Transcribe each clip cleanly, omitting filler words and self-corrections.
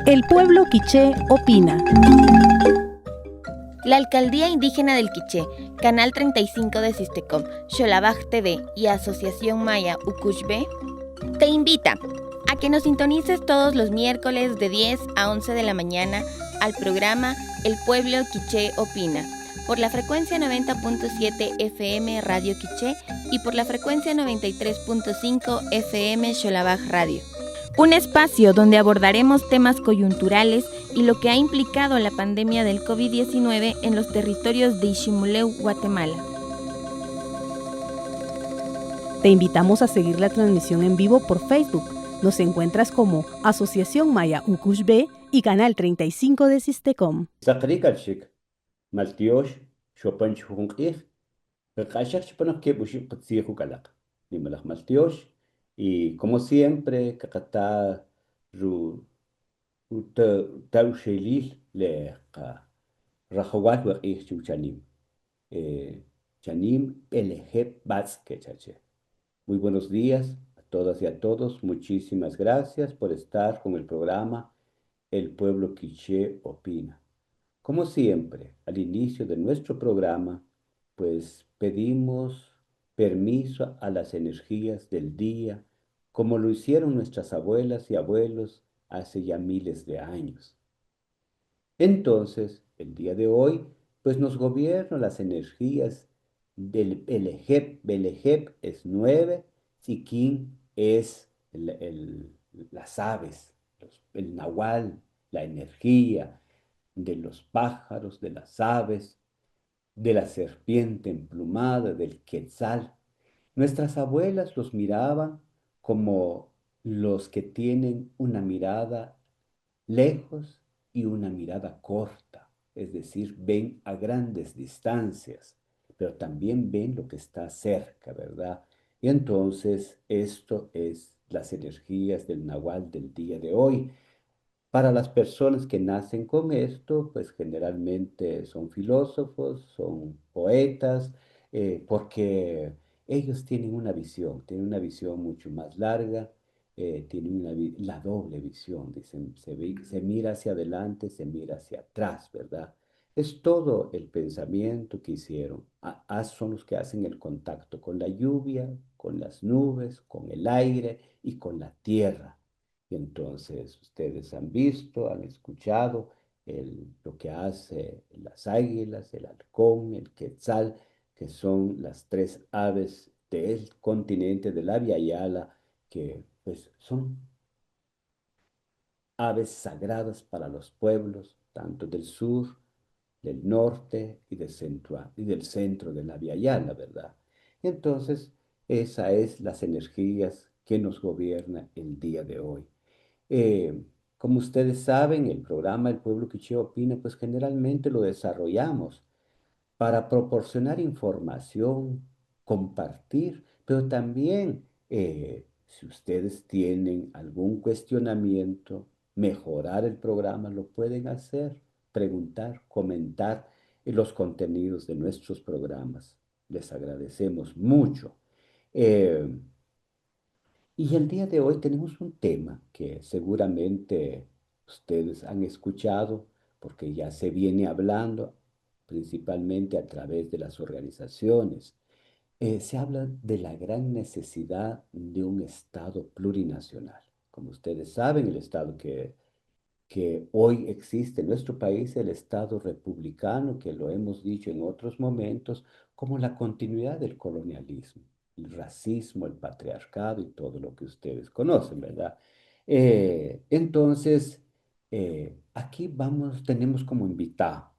El pueblo quiché opina. La Alcaldía Indígena del Quiché, Canal 35 de Sistecom, Xolabaj TV y Asociación Maya Ucushbe te invita a que nos sintonices todos los miércoles de 10 a 11 de la mañana al programa El Pueblo Quiché Opina, por la frecuencia 90.7 FM Radio Quiché y por la frecuencia 93.5 FM Xolabaj Radio. Un espacio donde abordaremos temas coyunturales y lo que ha implicado la pandemia del COVID-19 en los territorios de Iximuleu, Guatemala. Te invitamos a seguir la transmisión en vivo por Facebook. Nos encuentras como Asociación Maya Ucushbe y Canal 35 de Sistecom. Saqrikalchik, Maltiosh, Chopanch Hunqih, Kashak Chipanok Kebushi, Patsihu Kalak, Nimalak Maltiosh, y como siempre, Kakata Ru Taushelil le Rahawat Waqih Chuchanim, Chanim Elehep Batske Chache. Muy buenos días a todas y a todos, muchísimas gracias por estar con el programa El Pueblo Quiché Opina. Como siempre, al inicio de nuestro programa, pues pedimos permiso a las energías del día, como lo hicieron nuestras abuelas y abuelos hace ya miles de años. Entonces, el día de hoy, pues nos gobiernan las energías del Belejep. Belejep es 9, Siquín es las aves, el nahual, la energía de los pájaros, de las aves, de la serpiente emplumada, del quetzal. Nuestras abuelas los miraban como los que tienen una mirada lejos y una mirada corta, es decir, ven a grandes distancias, pero también ven lo que está cerca, ¿verdad? Y entonces esto es las energías del nahual del día de hoy. Para las personas que nacen con esto, pues generalmente son filósofos, son poetas, porque ellos tienen una visión mucho más larga, tienen la doble visión, dicen, se mira hacia adelante, se mira hacia atrás, ¿verdad? Es todo el pensamiento que hicieron. Son los que hacen el contacto con la lluvia, con las nubes, con el aire y con la tierra. Y entonces ustedes han visto, han escuchado lo que hace las águilas, el halcón, el quetzal, que son las tres aves del continente de la Via Yala, que pues son aves sagradas para los pueblos, tanto del sur, del norte y del centro de la Via Yala, ¿verdad? Entonces, esas es las energías que nos gobierna el día de hoy. Eh, Como ustedes saben, el programa El Pueblo Quiché Opina, pues generalmente lo desarrollamos para proporcionar información, compartir, pero también si ustedes tienen algún cuestionamiento, mejorar el programa, lo pueden hacer, preguntar, comentar los contenidos de nuestros programas. Les agradecemos mucho. Eh, y el día de hoy tenemos un tema que seguramente ustedes han escuchado porque ya se viene hablando principalmente a través de las organizaciones. Se habla de la gran necesidad de un Estado plurinacional. Como ustedes saben, el Estado que hoy existe en nuestro país, el Estado republicano, que lo hemos dicho en otros momentos, como la continuidad del colonialismo, el racismo, el patriarcado y todo lo que ustedes conocen, ¿verdad? Entonces, aquí tenemos como invitada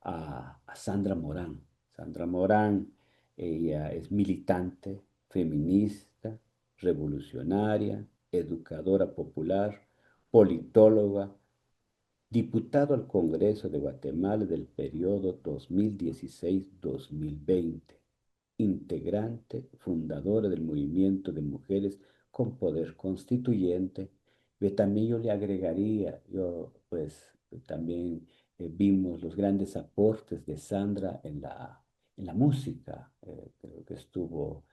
a Sandra Morán. Sandra Morán, ella es militante, feminista, revolucionaria, educadora popular, politóloga, diputado al Congreso de Guatemala del periodo 2016-2020, integrante, fundadora del movimiento de mujeres con poder constituyente. También yo le agregaría, también vimos los grandes aportes de Sandra en la música, creo que estuvo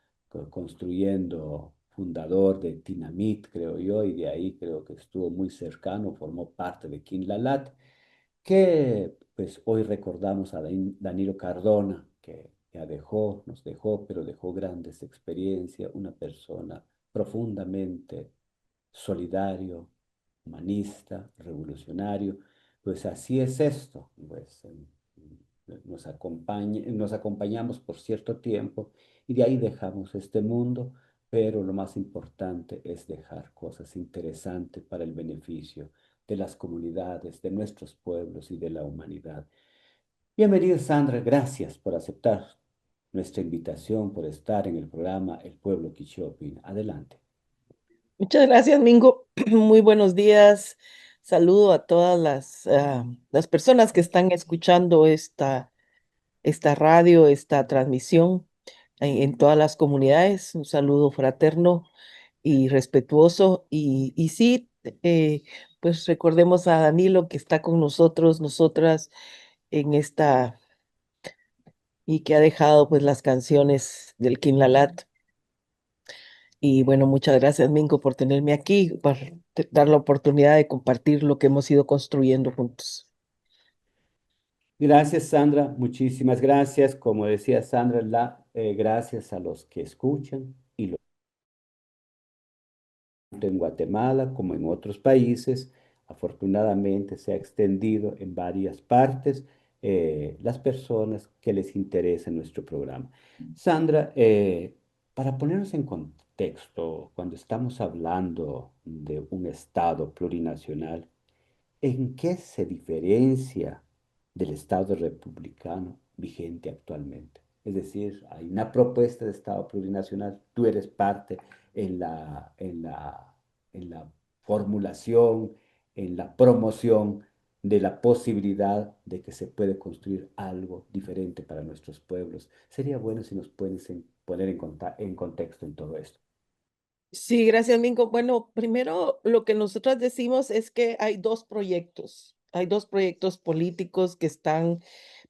construyendo fundador de Tinamit, creo yo, y de ahí creo que estuvo muy cercano, formó parte de Kinlalat, que pues hoy recordamos a Danilo Cardona, que ya dejó, nos dejó, pero dejó grandes experiencias, una persona profundamente solidario, humanista, revolucionario. Pues así es esto, pues nos acompañamos por cierto tiempo y de ahí dejamos este mundo, pero lo más importante es dejar cosas interesantes para el beneficio de las comunidades, de nuestros pueblos y de la humanidad. Bienvenida, Sandra, gracias por aceptar nuestra invitación, por estar en el programa El Pueblo Quiché Opina. Adelante. Muchas gracias, Mingo. Muy buenos días. Saludo a todas las personas que están escuchando esta radio, esta transmisión en todas las comunidades. Un saludo fraterno y respetuoso. Y sí, pues recordemos a Danilo que está con nosotros, nosotras en esta y que ha dejado pues las canciones del Kinlalat. Y bueno, muchas gracias, Mingo, por tenerme aquí, por dar la oportunidad de compartir lo que hemos ido construyendo juntos. Gracias, Sandra. Muchísimas gracias. Como decía Sandra, gracias a los que escuchan y lo en Guatemala como en otros países. Afortunadamente se ha extendido en varias partes las personas que les interesa nuestro programa. Sandra, para ponernos en contexto, cuando estamos hablando de un Estado plurinacional, ¿en qué se diferencia del Estado republicano vigente actualmente? Es decir, hay una propuesta de Estado plurinacional, tú eres parte en la formulación, en la promoción de la posibilidad de que se puede construir algo diferente para nuestros pueblos. Sería bueno si nos puedes poner en contexto en todo esto. Sí, gracias, Mingo. Bueno, primero lo que nosotros decimos es que hay dos proyectos políticos que están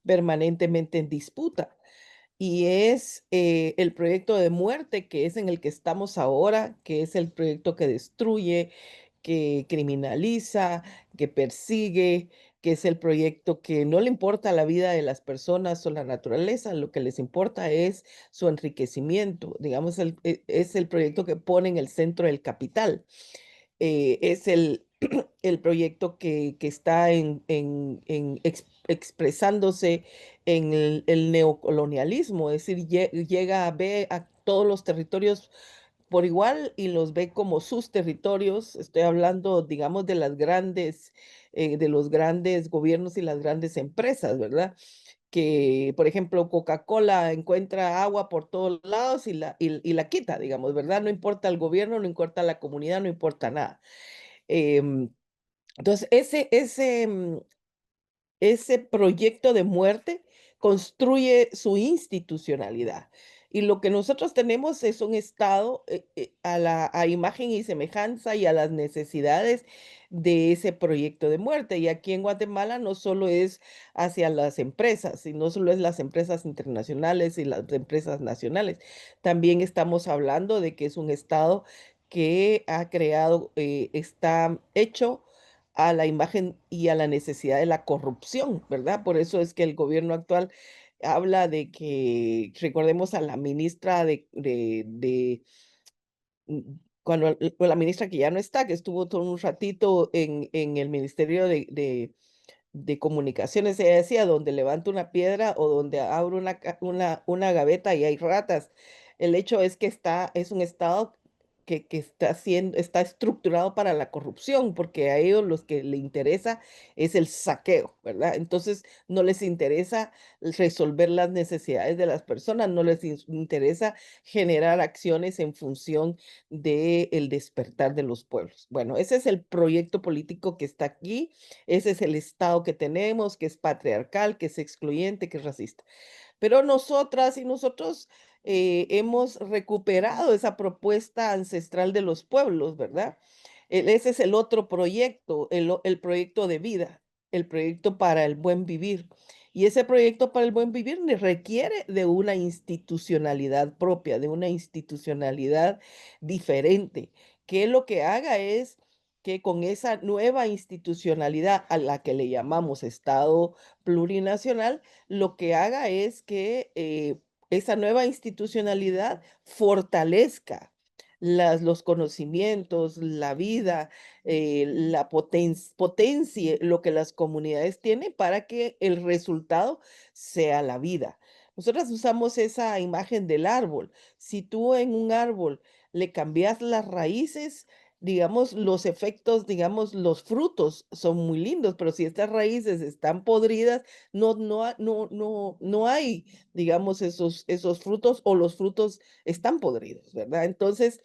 permanentemente en disputa. Y es el proyecto de muerte, que es en el que estamos ahora, que es el proyecto que destruye, que criminaliza, que persigue, que es el proyecto que no le importa la vida de las personas o la naturaleza, lo que les importa es su enriquecimiento. Digamos, es el proyecto que pone en el centro el capital. Es el proyecto que está expresándose en el neocolonialismo, es decir, llega a ver a todos los territorios por igual y los ve como sus territorios. Estoy hablando, digamos, de los grandes gobiernos y las grandes empresas, ¿verdad? Que, por ejemplo, Coca-Cola encuentra agua por todos lados y la quita, digamos, ¿verdad? No importa el gobierno, no importa la comunidad, no importa nada. Em, entonces, ese proyecto de muerte construye su institucionalidad. Y lo que nosotros tenemos es un Estado a imagen y semejanza y a las necesidades de ese proyecto de muerte. Y aquí en Guatemala no solo es hacia las empresas, y no solo es las empresas internacionales y las empresas nacionales. También estamos hablando de que es un Estado que ha creado, está hecho a la imagen y a la necesidad de la corrupción, ¿verdad? Por eso es que el gobierno actual habla de que, recordemos a la ministra mm, la ministra que ya no está, que estuvo todo un ratito en el Ministerio de Comunicaciones, ella decía, donde levanto una piedra o donde abro una gaveta y hay ratas. El hecho es que es un estado que está estructurado para la corrupción, porque a ellos los que le interesa es el saqueo, ¿verdad? Entonces no les interesa resolver las necesidades de las personas, no les interesa generar acciones en función del despertar de los pueblos. Bueno, ese es el proyecto político que está aquí. Ese es el Estado que tenemos, que es patriarcal, que es excluyente, que es racista. Pero nosotras y nosotros hemos recuperado esa propuesta ancestral de los pueblos, ¿verdad? Ese es el otro proyecto, el proyecto de vida, el proyecto para el buen vivir. Y ese proyecto para el buen vivir requiere de una institucionalidad propia, de una institucionalidad diferente, que lo que haga es que con esa nueva institucionalidad a la que le llamamos Estado plurinacional, lo que haga es que esa nueva institucionalidad fortalezca los conocimientos, la vida, potencie lo que las comunidades tienen para que el resultado sea la vida. Nosotras usamos esa imagen del árbol. Si tú en un árbol le cambias las raíces, digamos, los efectos, digamos, los frutos son muy lindos, pero si estas raíces están podridas, no hay, digamos, esos frutos o los frutos están podridos, ¿verdad? Entonces,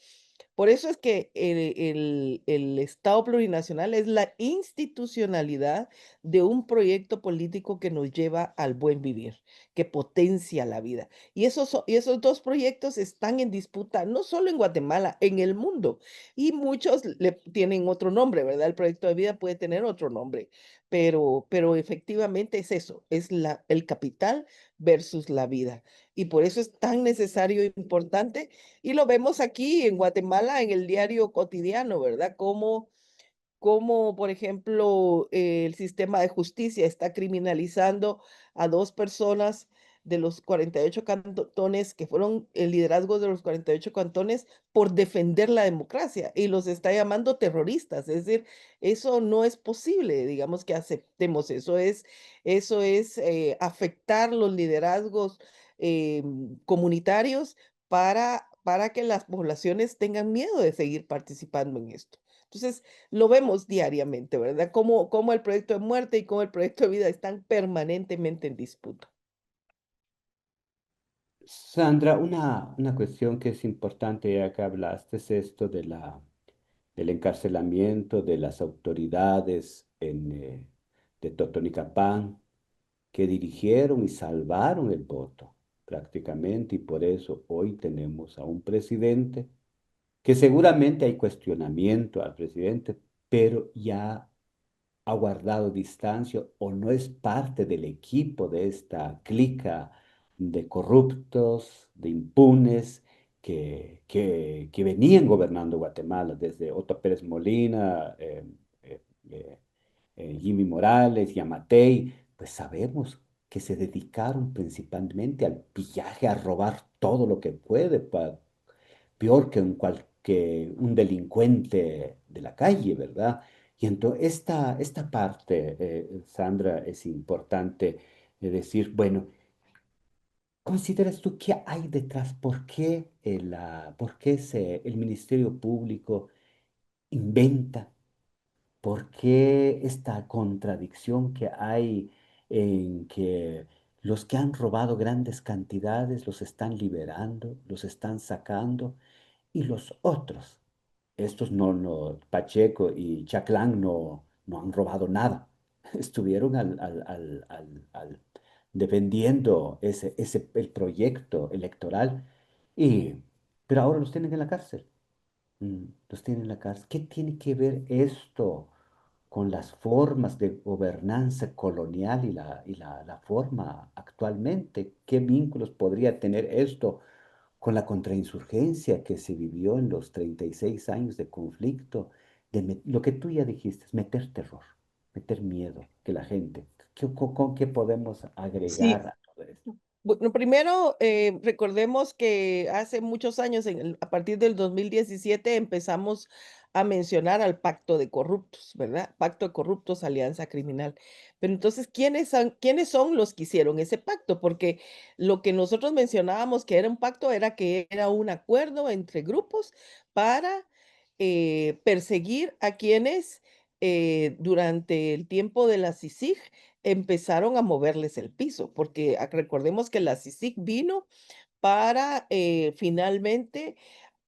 por eso es que el Estado plurinacional es la institucionalidad de un proyecto político que nos lleva al buen vivir, que potencia la vida. Y esos dos proyectos están en disputa, no solo en Guatemala, en el mundo. Y muchos le tienen otro nombre, ¿verdad? El proyecto de vida puede tener otro nombre, pero efectivamente es eso, es el capital versus la vida. Y por eso es tan necesario e importante y lo vemos aquí en Guatemala en el diario cotidiano, ¿verdad? Como, por ejemplo, el sistema de justicia está criminalizando a 2 personas de los 48 cantones, que fueron el liderazgo de los 48 cantones, por defender la democracia, y los está llamando terroristas. Es decir, eso no es posible, digamos, que aceptemos eso. Afectar los liderazgos, comunitarios para que las poblaciones tengan miedo de seguir participando en esto. Entonces, lo vemos diariamente, ¿verdad? Cómo el proyecto de muerte y cómo el proyecto de vida están permanentemente en disputa. Sandra, una cuestión que es importante ya que hablaste es esto del encarcelamiento de las autoridades de Totonicapán que dirigieron y salvaron el voto prácticamente y por eso hoy tenemos a un presidente que seguramente hay cuestionamiento al presidente, pero ya ha guardado distancia o no es parte del equipo de esta clica de corruptos, de impunes que venían gobernando Guatemala desde Otto Pérez Molina, eh, Jimmy Morales, Yamatei, pues sabemos que se dedicaron principalmente al pillaje, a robar todo lo que puede, peor que un delincuente de la calle, ¿verdad? Y entonces esta parte, Sandra, es importante decir, bueno, ¿consideras tú qué hay detrás? ¿Por qué el Ministerio Público inventa? ¿Por qué esta contradicción que hay en que los que han robado grandes cantidades los están liberando, los están sacando y los otros, estos Pacheco y Chaclán no han robado nada, estuvieron defendiendo el proyecto electoral, y, pero ahora los tienen en la cárcel. Los tienen en la cárcel. ¿Qué tiene que ver esto con las formas de gobernanza colonial y la forma actualmente? ¿Qué vínculos podría tener esto con la contrainsurgencia que se vivió en los 36 años de conflicto? Lo que tú ya dijiste, es meter terror, meter miedo, que la gente, ¿qué podemos agregar Sí, a todo esto? bueno, primero, recordemos que hace muchos años, a partir del 2017, empezamos a mencionar al pacto de corruptos, ¿verdad? Pacto de corruptos, alianza criminal. Pero entonces, quiénes son los que hicieron ese pacto? Porque lo que nosotros mencionábamos que era un pacto era que era un acuerdo entre grupos para perseguir a quienes durante el tiempo de la CICIG empezaron a moverles el piso, porque recordemos que la CICIG vino para finalmente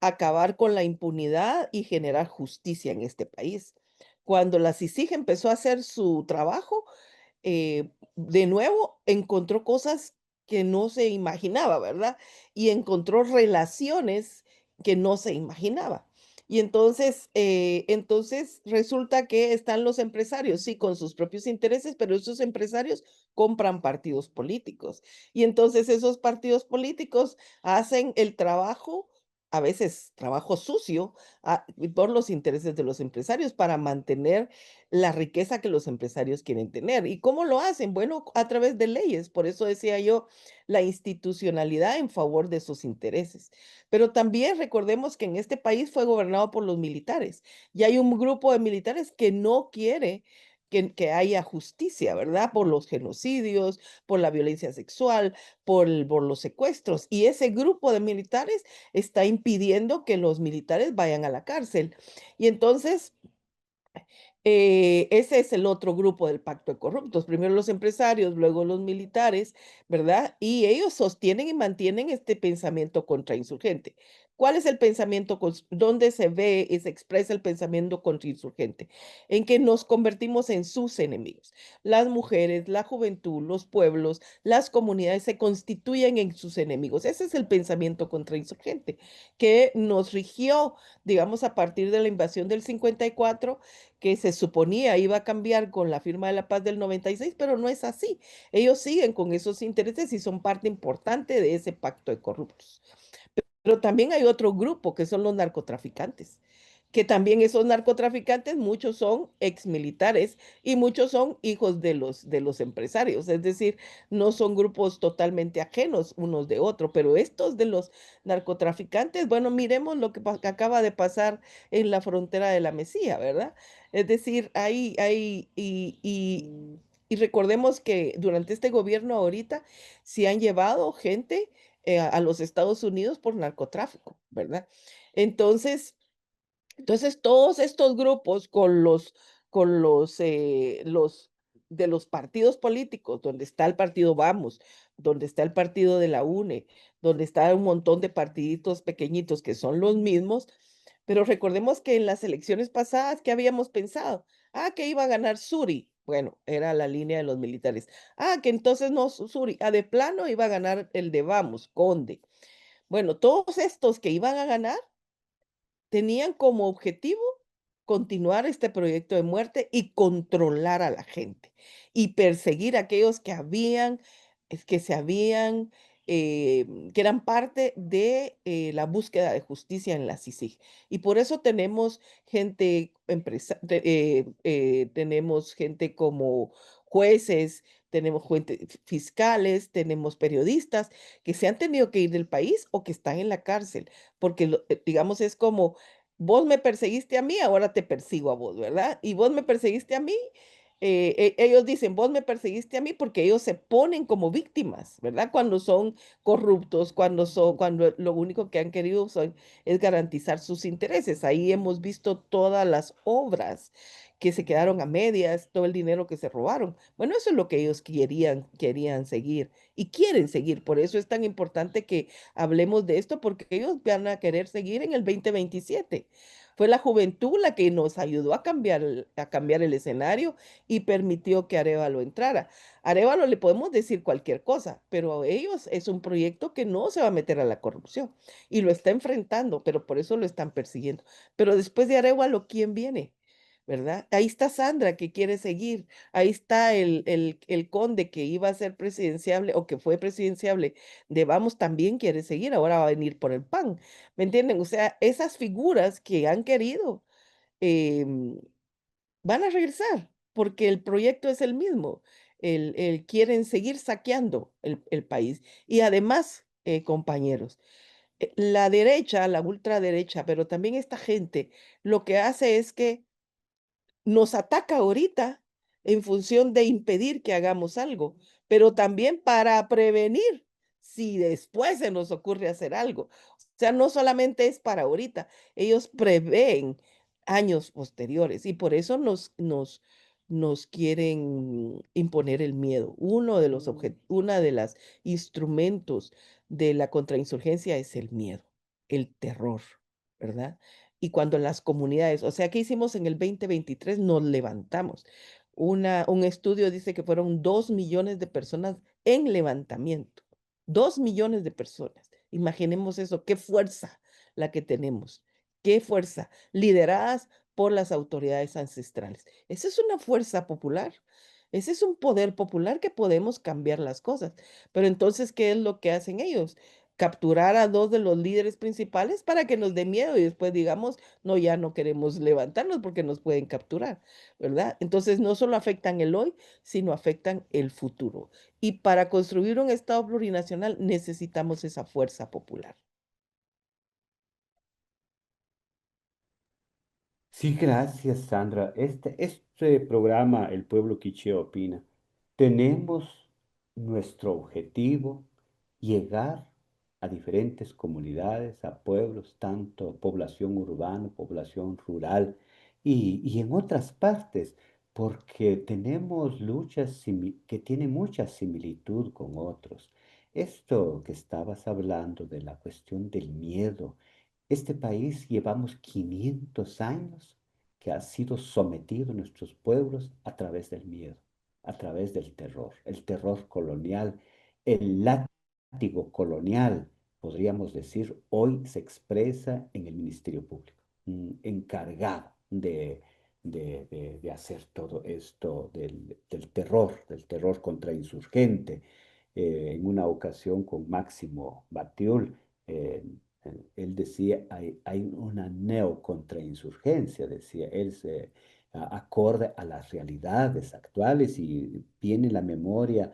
acabar con la impunidad y generar justicia en este país. Cuando la CICIG empezó a hacer su trabajo, de nuevo encontró cosas que no se imaginaba, ¿verdad? Y encontró relaciones que no se imaginaba. Y entonces resulta que están los empresarios, sí, con sus propios intereses, pero esos empresarios compran partidos políticos. Y entonces esos partidos políticos hacen el trabajo, a veces trabajo sucio, y por los intereses de los empresarios para mantener la riqueza que los empresarios quieren tener. ¿Y cómo lo hacen? Bueno, a través de leyes. Por eso decía yo, la institucionalidad en favor de sus intereses. Pero también recordemos que en este país fue gobernado por los militares y hay un grupo de militares que no quiere que haya justicia, ¿verdad? Por los genocidios, por la violencia sexual, por los secuestros. Y ese grupo de militares está impidiendo que los militares vayan a la cárcel. Y entonces ese es el otro grupo del pacto de corruptos. Primero los empresarios, luego los militares, ¿verdad? Y ellos sostienen y mantienen este pensamiento contrainsurgente. ¿Cuál es el pensamiento? ¿Dónde se ve y se expresa el pensamiento contrainsurgente? En que nos convertimos en sus enemigos. Las mujeres, la juventud, los pueblos, las comunidades se constituyen en sus enemigos. Ese es el pensamiento contrainsurgente que nos rigió, digamos, a partir de la invasión del 54, que se suponía iba a cambiar con la firma de la paz del 96, pero no es así. Ellos siguen con esos intereses y son parte importante de ese pacto de corruptos. Pero también hay otro grupo que son los narcotraficantes, que también esos narcotraficantes, muchos son exmilitares y muchos son hijos de los empresarios, es decir, no son grupos totalmente ajenos unos de otros, pero estos de los narcotraficantes, bueno, miremos lo que acaba de pasar en la frontera de la Mesía, ¿verdad? Es decir, y recordemos que durante este gobierno ahorita se han llevado gente a los Estados Unidos por narcotráfico, ¿verdad? Entonces, entonces, todos estos grupos con los de los partidos políticos, donde está el partido Vamos, donde está el partido de la UNE, donde está un montón de partiditos pequeñitos que son los mismos, pero recordemos que en las elecciones pasadas, ¿qué habíamos pensado? Que iba a ganar Suri. Bueno, era la línea de los militares. Que entonces no, Suri, de plano iba a ganar el de Vamos, Conde. Bueno, todos estos que iban a ganar tenían como objetivo continuar este proyecto de muerte y controlar a la gente y perseguir a aquellos que se habían, que eran parte de la búsqueda de justicia en la CICIG. Y por eso tenemos tenemos gente como jueces, tenemos fiscales, tenemos periodistas que se han tenido que ir del país o que están en la cárcel porque digamos, es como, vos me perseguiste a mí, ahora te persigo a vos, ¿verdad? Y vos me perseguiste a mí, ellos dicen, vos me perseguiste a mí porque ellos se ponen como víctimas, ¿verdad? Cuando son corruptos, cuando lo único que han querido es garantizar sus intereses. Ahí hemos visto todas las obras que se quedaron a medias, todo el dinero que se robaron. Bueno, eso es lo que ellos querían seguir y quieren seguir. Por eso es tan importante que hablemos de esto porque ellos van a querer seguir en el 2027. Fue la juventud la que nos ayudó a cambiar el escenario y permitió que Arévalo entrara. Arévalo le podemos decir cualquier cosa, pero a ellos es un proyecto que no se va a meter a la corrupción y lo está enfrentando, pero por eso lo están persiguiendo. Pero después de Arévalo, ¿quién viene? ¿Verdad? Ahí está Sandra que quiere seguir. Ahí está el conde que iba a ser presidenciable o que fue presidenciable de Vamos también quiere seguir. Ahora va a venir por el PAN. ¿Me entienden? O sea, esas figuras que han querido em, van a regresar porque el proyecto es el mismo. Quieren seguir saqueando el país. Y además, compañeros, la derecha, la ultraderecha, pero también esta gente, lo que hace es que nos ataca ahorita en función de impedir que hagamos algo, pero también para prevenir si después se nos ocurre hacer algo. O sea, no solamente es para ahorita, ellos prevén años posteriores y por eso nos quieren imponer el miedo. Una de las instrumentos de la contrainsurgencia es el miedo, el terror, ¿verdad? Y cuando las comunidades, o sea, ¿qué hicimos en el 2023? Nos levantamos. Un estudio dice que fueron 2 millones de personas en levantamiento. 2 millones de personas. Imaginemos eso, qué fuerza la que tenemos. ¿Qué fuerza? Lideradas por las autoridades ancestrales. Esa es una fuerza popular. Ese es un poder popular que podemos cambiar las cosas. Pero entonces, ¿qué es lo que hacen ellos? Capturar a dos de los líderes principales para que nos dé miedo y después digamos, no, ya no queremos levantarnos porque nos pueden capturar, ¿verdad? Entonces, no solo afectan el hoy, sino afectan el futuro. Y para construir un Estado plurinacional necesitamos esa fuerza popular. Sí, gracias, Sandra. Este programa, El Pueblo Quiché Opina, tenemos nuestro objetivo llegar a diferentes comunidades, a pueblos, tanto población urbana, población rural y en otras partes, porque tenemos luchas que tienen mucha similitud con otros. Esto que estabas hablando de la cuestión del miedo, este país llevamos 500 años que ha sido sometido nuestros pueblos a través del miedo, a través del terror, el terror colonial, el látigo colonial, podríamos decir, hoy se expresa en el Ministerio Público, encargado de hacer todo esto del terror contra insurgente. En una ocasión con Máximo Batiul, eh, él decía, hay una neocontrainsurgencia, decía él, acorde a las realidades actuales y viene en la memoria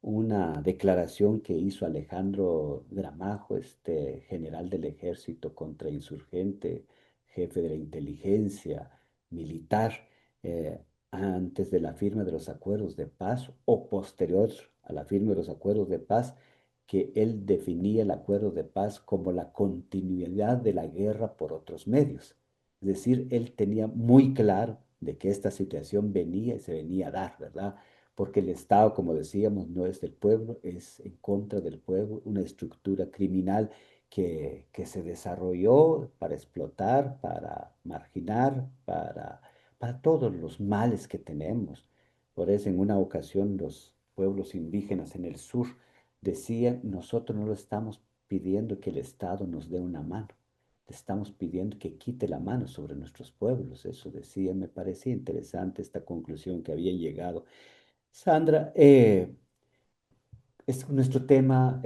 una declaración que hizo Alejandro Gramajo, este general del ejército contrainsurgente, jefe de la inteligencia militar, eh, antes de la firma de los acuerdos de paz o posterior a la firma de los acuerdos de paz, que él definía el acuerdo de paz como la continuidad de la guerra por otros medios. Es decir, él tenía muy claro de que esta situación venía y se venía a dar, ¿verdad? Porque el Estado, como decíamos, no es del pueblo, es en contra del pueblo, una estructura criminal que se desarrolló para explotar, para marginar, para todos los males que tenemos. Por eso en una ocasión los pueblos indígenas en el sur decían, nosotros no lo estamos pidiendo que el Estado nos dé una mano, le estamos pidiendo que quite la mano sobre nuestros pueblos. Eso decía, me parecía interesante esta conclusión que había llegado. Sandra, nuestro tema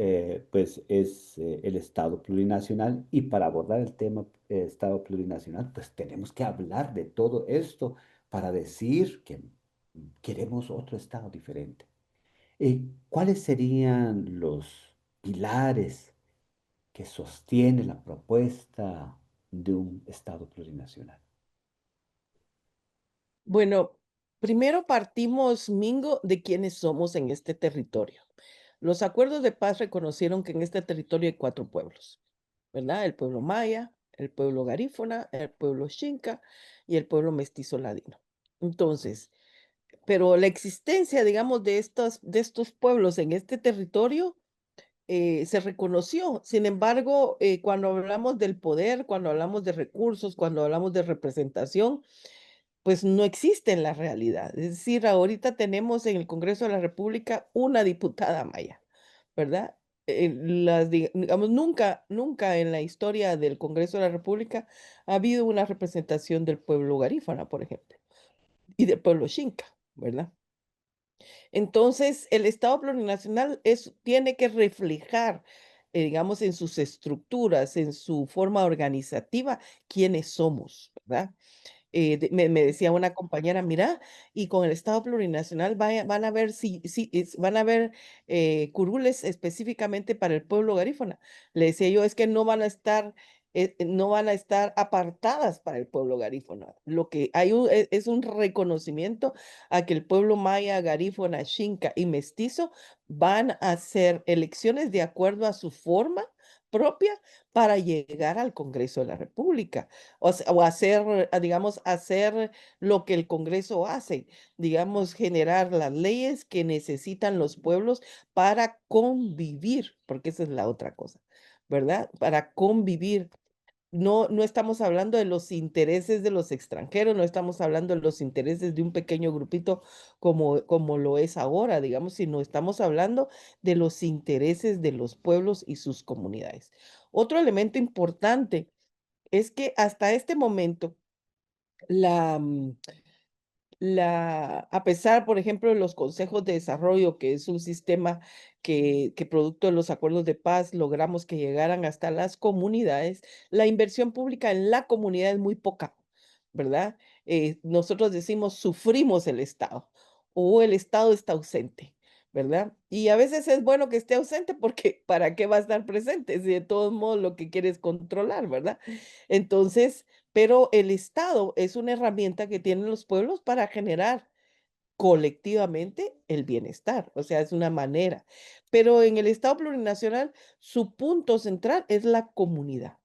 pues es el Estado plurinacional y para abordar el tema Estado plurinacional pues tenemos que hablar de todo esto para decir que queremos otro Estado diferente. ¿Cuáles serían los pilares que sostienen la propuesta de un Estado plurinacional? Bueno, primero partimos, Mingo, de quiénes somos en este territorio. Los acuerdos de paz reconocieron que en este territorio hay cuatro pueblos, ¿verdad? El pueblo maya, el pueblo garífuna, el pueblo xinca y el pueblo mestizo ladino. Entonces, pero la existencia, digamos, de estos pueblos en este territorio se reconoció. Sin embargo, cuando hablamos del poder, cuando hablamos de recursos, cuando hablamos de representación, pues no existe en la realidad. Es decir, ahorita tenemos en el Congreso de la República una diputada maya, ¿verdad? Digamos, nunca en la historia del Congreso de la República ha habido una representación del pueblo garífuna, por ejemplo, y del pueblo xinca, ¿verdad? Entonces, el Estado plurinacional tiene que reflejar, digamos, en sus estructuras, en su forma organizativa, quiénes somos, ¿verdad? Me decía una compañera, mira, y con el Estado plurinacional van a ver van a ver curules específicamente para el pueblo garífuna. Le decía yo, es que no van a estar apartadas para el pueblo garífuna. Lo que hay es un reconocimiento a que el pueblo maya, garífuna, xinca y mestizo van a hacer elecciones de acuerdo a su forma propia para llegar al Congreso de la República. O hacer, digamos, hacer lo que el Congreso hace, digamos, generar las leyes que necesitan los pueblos para convivir, porque esa es la otra cosa, ¿verdad? Para convivir. No estamos hablando de los intereses de los extranjeros, no estamos hablando de los intereses de un pequeño grupito como lo es ahora, digamos, sino estamos hablando de los intereses de los pueblos y sus comunidades. Otro elemento importante es que hasta este momento, la, mm, a pesar, por ejemplo, de los consejos de desarrollo, que es un sistema que producto de los acuerdos de paz logramos que llegaran hasta las comunidades, la inversión pública en la comunidad es muy poca, ¿verdad? Nosotros decimos sufrimos el Estado o el Estado está ausente, ¿verdad? Y a veces es bueno que esté ausente porque ¿para qué va a estar presente si de todos modos lo que quiere es controlar, ¿verdad? Entonces, pero el Estado es una herramienta que tienen los pueblos para generar colectivamente el bienestar, o sea, es una manera. Pero en el Estado plurinacional, su punto central es la comunidad,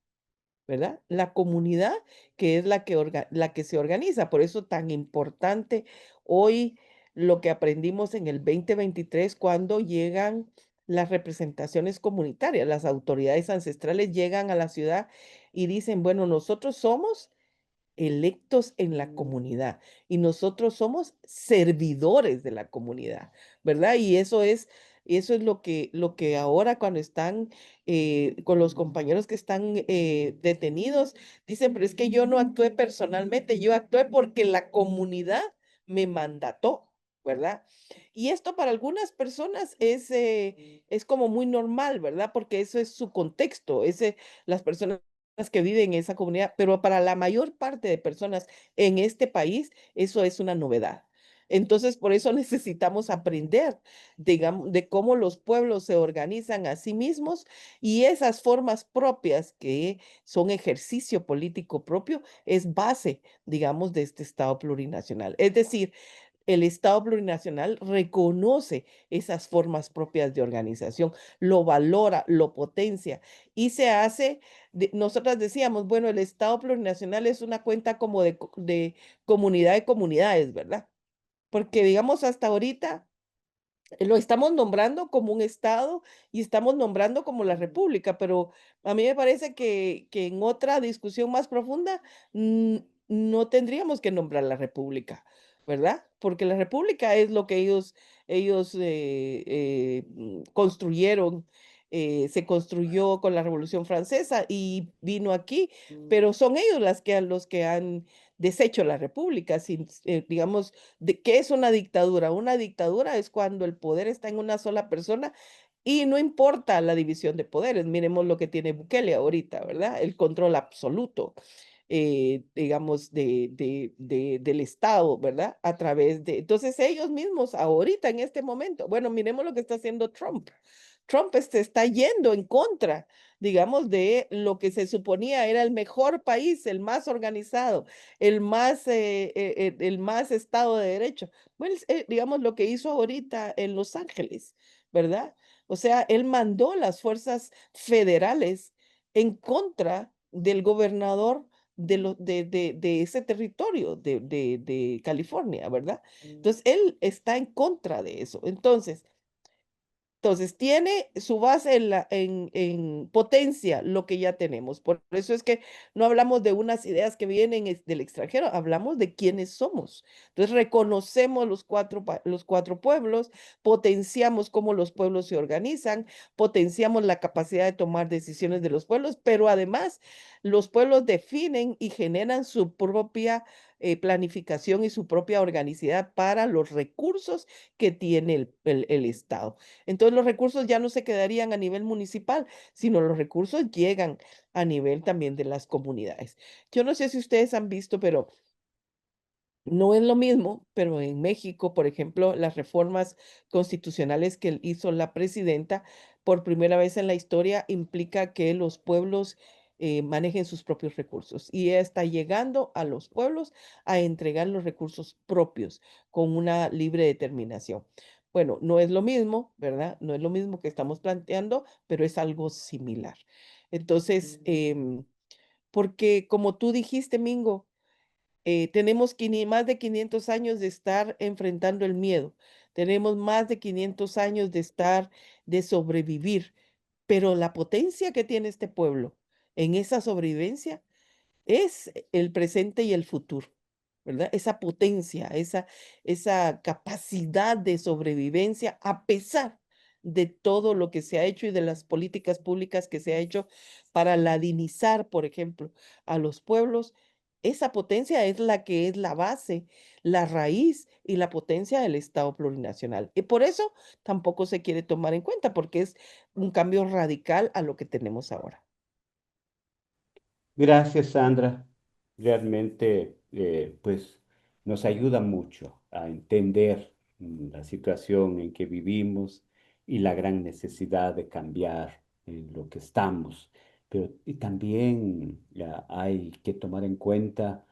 ¿verdad? La comunidad que es la que se organiza. Por eso tan importante hoy lo que aprendimos en el 2023 cuando llegan las representaciones comunitarias, las autoridades ancestrales llegan a la ciudad y dicen, bueno, nosotros somos electos en la comunidad y nosotros somos servidores de la comunidad, ¿verdad? Y eso es lo que ahora cuando están con los compañeros que están detenidos, dicen, pero es que yo no actué personalmente, yo actué porque la comunidad me mandató, ¿verdad? Y esto para algunas personas es como muy normal, ¿verdad? Porque eso es su contexto, las personas que viven en esa comunidad, pero para la mayor parte de personas en este país, eso es una novedad. Entonces, por eso necesitamos aprender, digamos, de cómo los pueblos se organizan a sí mismos y esas formas propias que son ejercicio político propio es base, digamos, de este Estado plurinacional. Es decir, el Estado plurinacional reconoce esas formas propias de organización, lo valora, lo potencia y se hace, nosotras decíamos, bueno, el Estado plurinacional es una cuenta como de comunidad de comunidades, ¿verdad? Porque digamos hasta ahorita lo estamos nombrando como un estado y estamos nombrando como la república, pero a mí me parece que en otra discusión más profunda no tendríamos que nombrar la república, ¿verdad? Porque la república es lo que ellos construyeron, se construyó con la Revolución Francesa y vino aquí, pero son ellos los que han deshecho la república, digamos, ¿qué es una dictadura? Una dictadura es cuando el poder está en una sola persona y no importa la división de poderes. Miremos lo que tiene Bukele ahorita, ¿verdad? El control absoluto, digamos, del Estado, ¿verdad? A través de... Entonces ellos mismos ahorita, en este momento, bueno, miremos lo que está haciendo Trump. Trump está yendo en contra, digamos, de lo que se suponía era el mejor país, el más organizado, el más Estado de Derecho. Bueno, digamos lo que hizo ahorita en Los Ángeles, ¿verdad? O sea, él mandó las fuerzas federales en contra del gobernador de ese territorio de California, ¿verdad? Entonces, él está en contra de eso. Entonces, tiene su base en potencia lo que ya tenemos. Por eso es que no hablamos de unas ideas que vienen del extranjero, hablamos de quiénes somos. Entonces, reconocemos los cuatro pueblos, potenciamos cómo los pueblos se organizan, potenciamos la capacidad de tomar decisiones de los pueblos, pero además los pueblos definen y generan su propia planificación y su propia organicidad para los recursos que tiene el Estado. Entonces los recursos ya no se quedarían a nivel municipal, sino los recursos llegan a nivel también de las comunidades. Yo no sé si ustedes han visto, pero no es lo mismo, pero en México, por ejemplo, las reformas constitucionales que hizo la presidenta por primera vez en la historia implica que los pueblos manejen sus propios recursos y ella está llegando a los pueblos a entregar los recursos propios con una libre determinación. Bueno, no es lo mismo, ¿verdad? No es lo mismo que estamos planteando, pero es algo similar. Entonces, porque como tú dijiste, Mingo, tenemos más de 500 años de estar enfrentando el miedo. Tenemos más de 500 años de sobrevivir. Pero la potencia que tiene este pueblo en esa sobrevivencia es el presente y el futuro, ¿verdad? Esa potencia, esa capacidad de sobrevivencia a pesar de todo lo que se ha hecho y de las políticas públicas que se ha hecho para ladinizar, por ejemplo, a los pueblos. Esa potencia es la que es la base, la raíz y la potencia del Estado plurinacional. Y por eso tampoco se quiere tomar en cuenta, porque es un cambio radical a lo que tenemos ahora. Gracias, Sandra. Realmente, pues, nos ayuda mucho a entender la situación en que vivimos y la gran necesidad de cambiar en lo que estamos. Pero y también ya hay que tomar en cuenta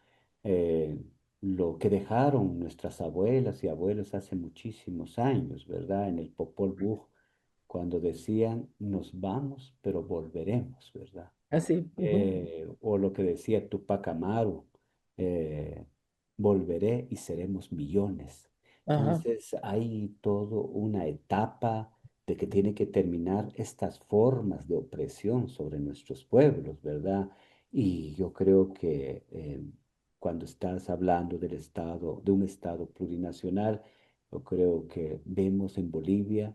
eh, lo que dejaron nuestras abuelas y abuelos hace muchísimos años, ¿verdad? En el Popol Vuh, cuando decían, nos vamos, pero volveremos, ¿verdad? Así. Ujú. O lo que decía Tupac Amaru, eh, volveré y seremos millones. Ajá. Entonces hay toda una etapa de que tiene que terminar estas formas de opresión sobre nuestros pueblos, ¿verdad? Y yo creo que cuando estás hablando del Estado, de un Estado plurinacional, yo creo que vemos en Bolivia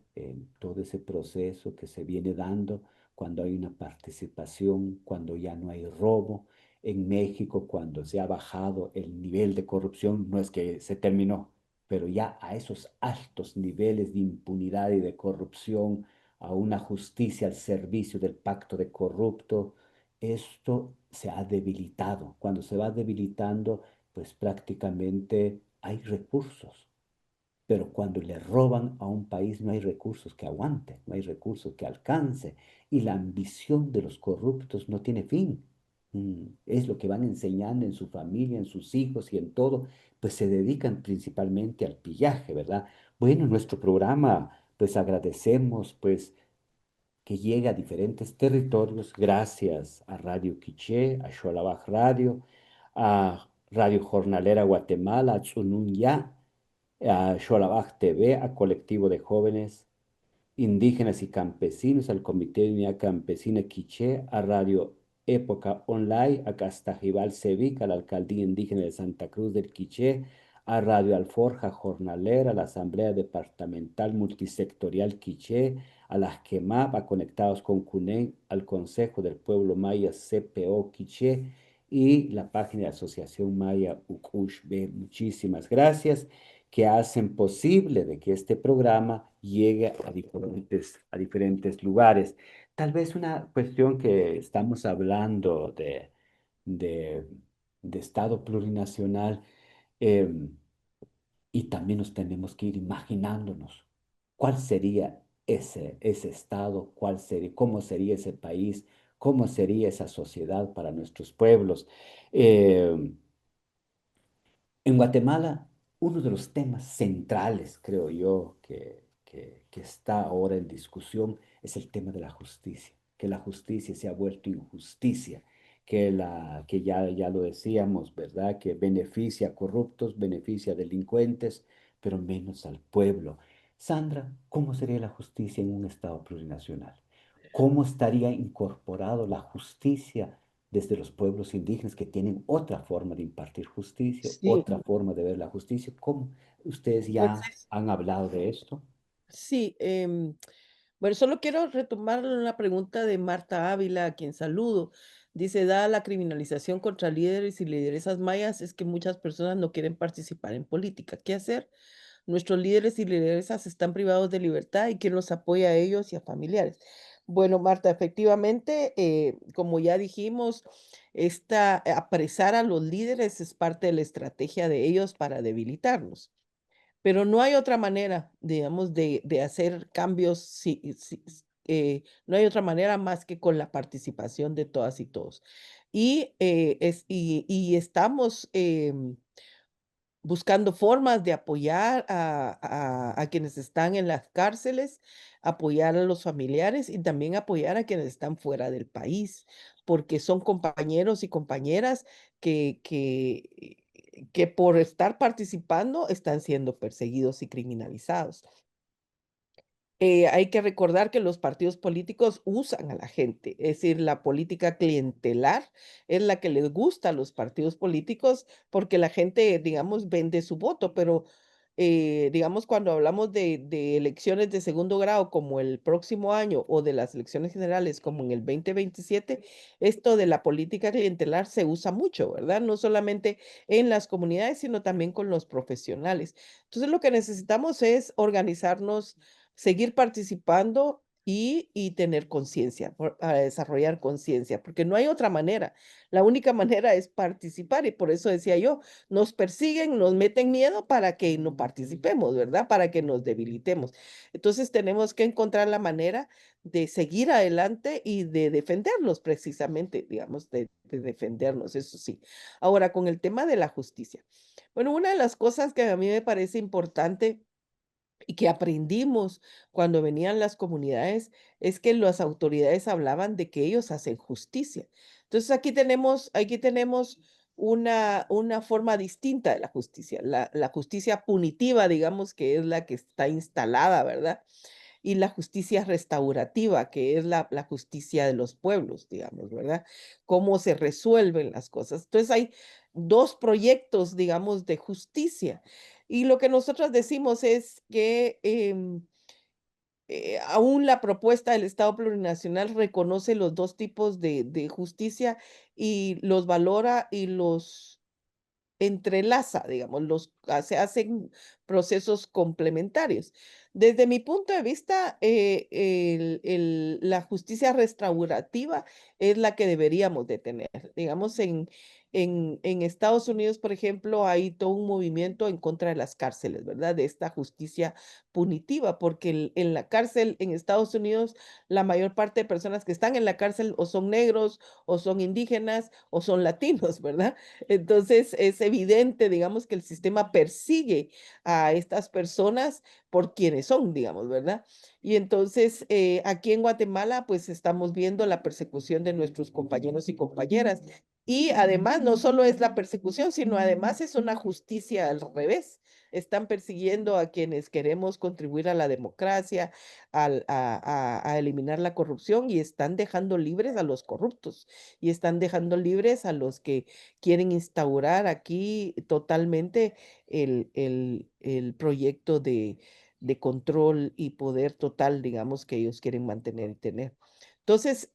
todo ese proceso que se viene dando cuando hay una participación, cuando ya no hay robo. En México, cuando se ha bajado el nivel de corrupción, no es que se terminó, pero ya a esos altos niveles de impunidad y de corrupción, a una justicia al servicio del pacto de corrupto, esto se ha debilitado. Cuando se va debilitando, pues prácticamente hay recursos, pero cuando le roban a un país no hay recursos que aguante, no hay recursos que alcance. Y la ambición de los corruptos no tiene fin. Es lo que van enseñando en su familia, en sus hijos y en todo, pues se dedican principalmente al pillaje, ¿verdad? Bueno, nuestro programa, pues agradecemos, pues que llegue a diferentes territorios gracias a Radio Quiché, a Xolabaj Radio, a Radio Jornalera Guatemala, a Tsununya, a Xolabaj TV, a Colectivo de Jóvenes Indígenas y Campesinos, al Comité de Unidad Campesina Quiché, a Radio Época Online, a Castajibal Cevic, a la Alcaldía Indígena de Santa Cruz del Quiché, a Radio Alforja Jornalera, a la Asamblea Departamental Multisectorial Quiché, a las QUEMAP, a Conectados con CUNEN, al Consejo del Pueblo Maya CPO Quiché y la página de Asociación Maya Ukush B. Muchísimas gracias que hacen posible de que este programa llegue a diferentes lugares. Tal vez una cuestión que estamos hablando de, de Estado plurinacional, em, y también nos tenemos que ir imaginándonos cuál sería ese Estado, cuál sería, cómo sería ese país, cómo sería esa sociedad para nuestros pueblos. Em, en Guatemala, uno de los temas centrales, creo yo, que está ahora en discusión es el tema de la justicia, que la justicia se ha vuelto injusticia, que ya lo decíamos, ¿verdad? Que beneficia a corruptos, beneficia a delincuentes, pero menos al pueblo. Sandra, ¿cómo sería la justicia en un Estado plurinacional? ¿Cómo estaría incorporado la justicia desde los pueblos indígenas que tienen otra forma de impartir justicia, Sí, otra forma de ver la justicia? ¿Cómo ustedes pues ya han hablado de esto? sí, bueno, solo quiero retomar una pregunta de Marta Ávila, a quien saludo. Dice, dada la criminalización contra líderes y lideresas mayas, es que muchas personas no quieren participar en política. ¿Qué hacer? Nuestros líderes y lideresas están privados de libertad y quién los apoya a ellos y a familiares. Bueno, Marta, efectivamente, como ya dijimos, apresar a los líderes es parte de la estrategia de ellos para debilitarnos. Pero no hay otra manera, digamos, de hacer cambios, no hay otra manera más que con la participación de todas y todos. Y estamos, buscando formas de apoyar a quienes están en las cárceles, apoyar a los familiares y también apoyar a quienes están fuera del país, porque son compañeros y compañeras que por estar participando están siendo perseguidos y criminalizados. Hay que recordar que los partidos políticos usan a la gente, es decir, la política clientelar es la que les gusta a los partidos políticos porque la gente, digamos, vende su voto, pero digamos, cuando hablamos de elecciones de segundo grado como el próximo año o de las elecciones generales como en el 2027, esto de la política clientelar se usa mucho, ¿verdad? No solamente en las comunidades, sino también con los profesionales. Entonces, lo que necesitamos es organizarnos, seguir participando y tener conciencia, para desarrollar conciencia, porque no hay otra manera. La única manera es participar y por eso decía yo, nos persiguen, nos meten miedo para que no participemos, ¿verdad? Para que nos debilitemos. Entonces tenemos que encontrar la manera de seguir adelante y de defendernos precisamente, digamos, de defendernos, eso sí. Ahora, con el tema de la justicia. Bueno, una de las cosas que a mí me parece importante y que aprendimos cuando venían las comunidades es que las autoridades hablaban de que ellos hacen justicia. Entonces aquí tenemos una forma distinta de la justicia, la justicia punitiva, digamos, que es la que está instalada, ¿verdad? Y la justicia restaurativa, que es la justicia de los pueblos, digamos, ¿verdad? Cómo se resuelven las cosas. Entonces hay dos proyectos, digamos, de justicia. Y lo que nosotros decimos es que aún la propuesta del Estado plurinacional reconoce los dos tipos de justicia y los valora y los entrelaza, digamos, se hacen procesos complementarios. Desde mi punto de vista, la justicia restaurativa es la que deberíamos de tener. Digamos, en Estados Unidos, por ejemplo, hay todo un movimiento en contra de las cárceles, ¿verdad? De esta justicia punitiva, porque en la cárcel en Estados Unidos, la mayor parte de personas que están en la cárcel o son negros, o son indígenas, o son latinos, ¿verdad? Entonces, es evidente, digamos, que el sistema persigue a estas personas por quienes son, digamos, ¿verdad? Y entonces, aquí en Guatemala, pues estamos viendo la persecución de nuestros compañeros y compañeras. Y además, no solo es la persecución, sino además es una justicia al revés. Están persiguiendo a quienes queremos contribuir a la democracia, a eliminar la corrupción y están dejando libres a los corruptos y están dejando libres a los que quieren instaurar aquí totalmente el proyecto de control y poder total, digamos, que ellos quieren mantener y tener. Entonces,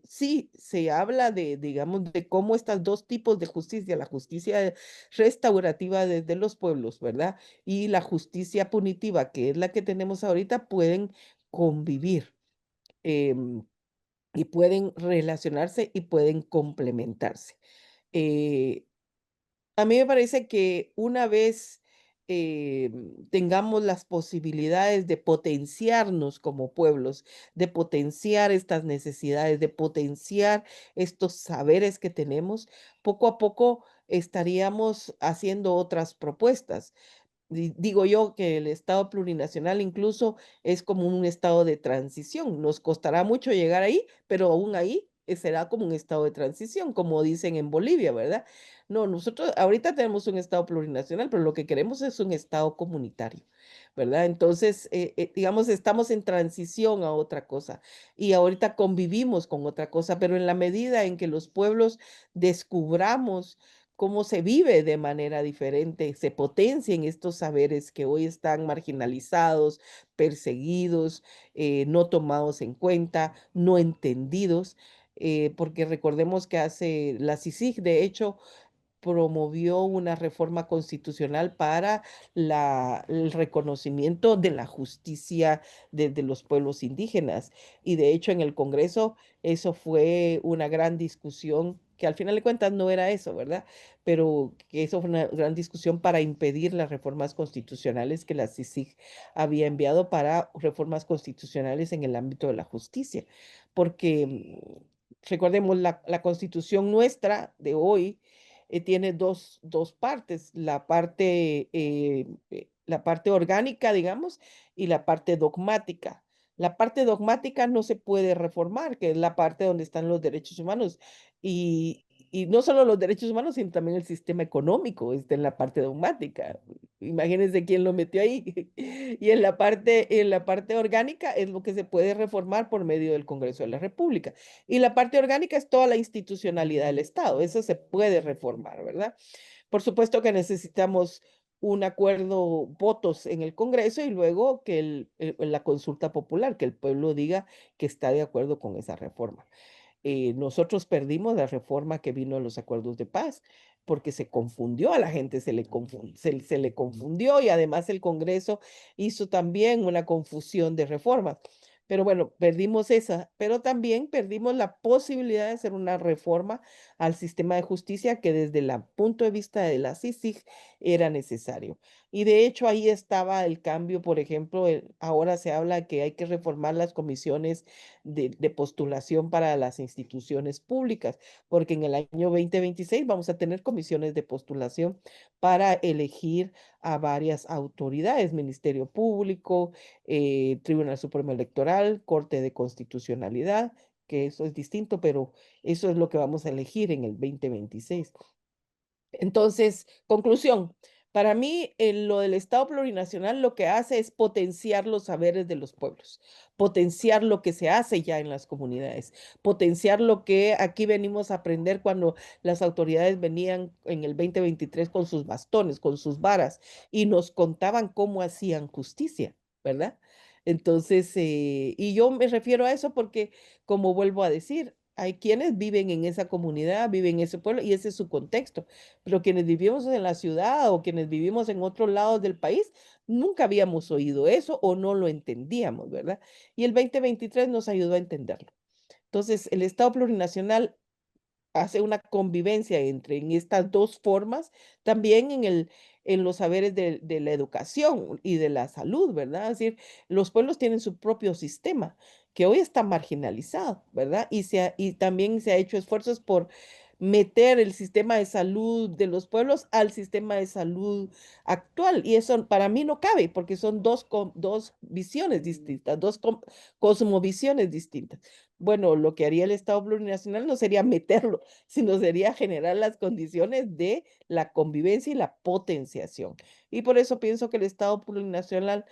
sí, se habla digamos, de cómo estos dos tipos de justicia, la justicia restaurativa desde los pueblos, ¿verdad? Y la justicia punitiva, que es la que tenemos ahorita, pueden convivir. em, y pueden relacionarse y pueden complementarse. Eh, a mí me parece que una vez tengamos las posibilidades de potenciarnos como pueblos, de potenciar estas necesidades, de potenciar estos saberes que tenemos, poco a poco estaríamos haciendo otras propuestas. Digo yo que el Estado plurinacional incluso es como un estado de transición. Nos costará mucho llegar ahí, pero aún ahí será como un estado de transición, como dicen en Bolivia, ¿verdad? No, nosotros ahorita tenemos un Estado plurinacional, pero lo que queremos es un Estado comunitario, ¿verdad? Entonces, digamos, estamos en transición a otra cosa y ahorita convivimos con otra cosa, pero en la medida en que los pueblos descubramos cómo se vive de manera diferente, se potencian estos saberes que hoy están marginalizados, perseguidos, no tomados en cuenta, no entendidos, porque recordemos que hace la CICIG, de hecho, promovió una reforma constitucional para el reconocimiento de la justicia de los pueblos indígenas. Y de hecho en el Congreso eso fue una gran discusión, que al final de cuentas no era eso, ¿verdad? Pero que eso fue una gran discusión para impedir las reformas constitucionales que la CICIG había enviado para reformas constitucionales en el ámbito de la justicia. Porque recordemos, la constitución nuestra de hoy tiene dos partes, la parte orgánica, digamos, y la parte dogmática. La parte dogmática no se puede reformar, que es la parte donde están los derechos humanos. Y no solo los derechos humanos, sino también el sistema económico está en la parte dogmática. Imagínense quién lo metió ahí. Y en la parte orgánica es lo que se puede reformar por medio del Congreso de la República. Y la parte orgánica es toda la institucionalidad del Estado. Eso se puede reformar, ¿verdad? Por supuesto que necesitamos un acuerdo, votos en el Congreso y luego que la consulta popular, que el pueblo diga que está de acuerdo con esa reforma. Nosotros perdimos la reforma que vino en los acuerdos de paz, porque se confundió a la gente, se le confundió y además el Congreso hizo también una confusión de reformas. Pero bueno, perdimos esa, pero también perdimos la posibilidad de hacer una reforma al sistema de justicia que desde el punto de vista de la CICIG era necesario. Y de hecho ahí estaba el cambio, por ejemplo, ahora se habla que hay que reformar las comisiones de postulación para las instituciones públicas, porque en el año 2026 vamos a tener comisiones de postulación para elegir a varias autoridades, Ministerio Público, Tribunal Supremo Electoral, Corte de Constitucionalidad, que eso es distinto, pero eso es lo que vamos a elegir en el 2026. Entonces, conclusión, para mí lo del Estado plurinacional lo que hace es potenciar los saberes de los pueblos, potenciar lo que se hace ya en las comunidades, potenciar lo que aquí venimos a aprender cuando las autoridades venían en el 2023 con sus bastones, con sus varas y nos contaban cómo hacían justicia, ¿verdad? Entonces, y yo me refiero a eso porque, como vuelvo a decir, hay quienes viven en esa comunidad, viven en ese pueblo y ese es su contexto, pero quienes vivimos en la ciudad o quienes vivimos en otros lados del país, nunca habíamos oído eso o no lo entendíamos, ¿verdad? Y el 2023 nos ayudó a entenderlo. Entonces, el Estado plurinacional hace una convivencia entre en estas dos formas, también en los saberes de la educación y de la salud, ¿verdad? Es decir, los pueblos tienen su propio sistema que hoy está marginalizado, ¿verdad? Y también se ha hecho esfuerzos por meter el sistema de salud de los pueblos al sistema de salud actual. Y eso para mí no cabe, porque son dos visiones distintas, cosmovisiones distintas. Bueno, lo que haría el Estado plurinacional no sería meterlo, sino sería generar las condiciones de la convivencia y la potenciación. Y por eso pienso que el Estado plurinacional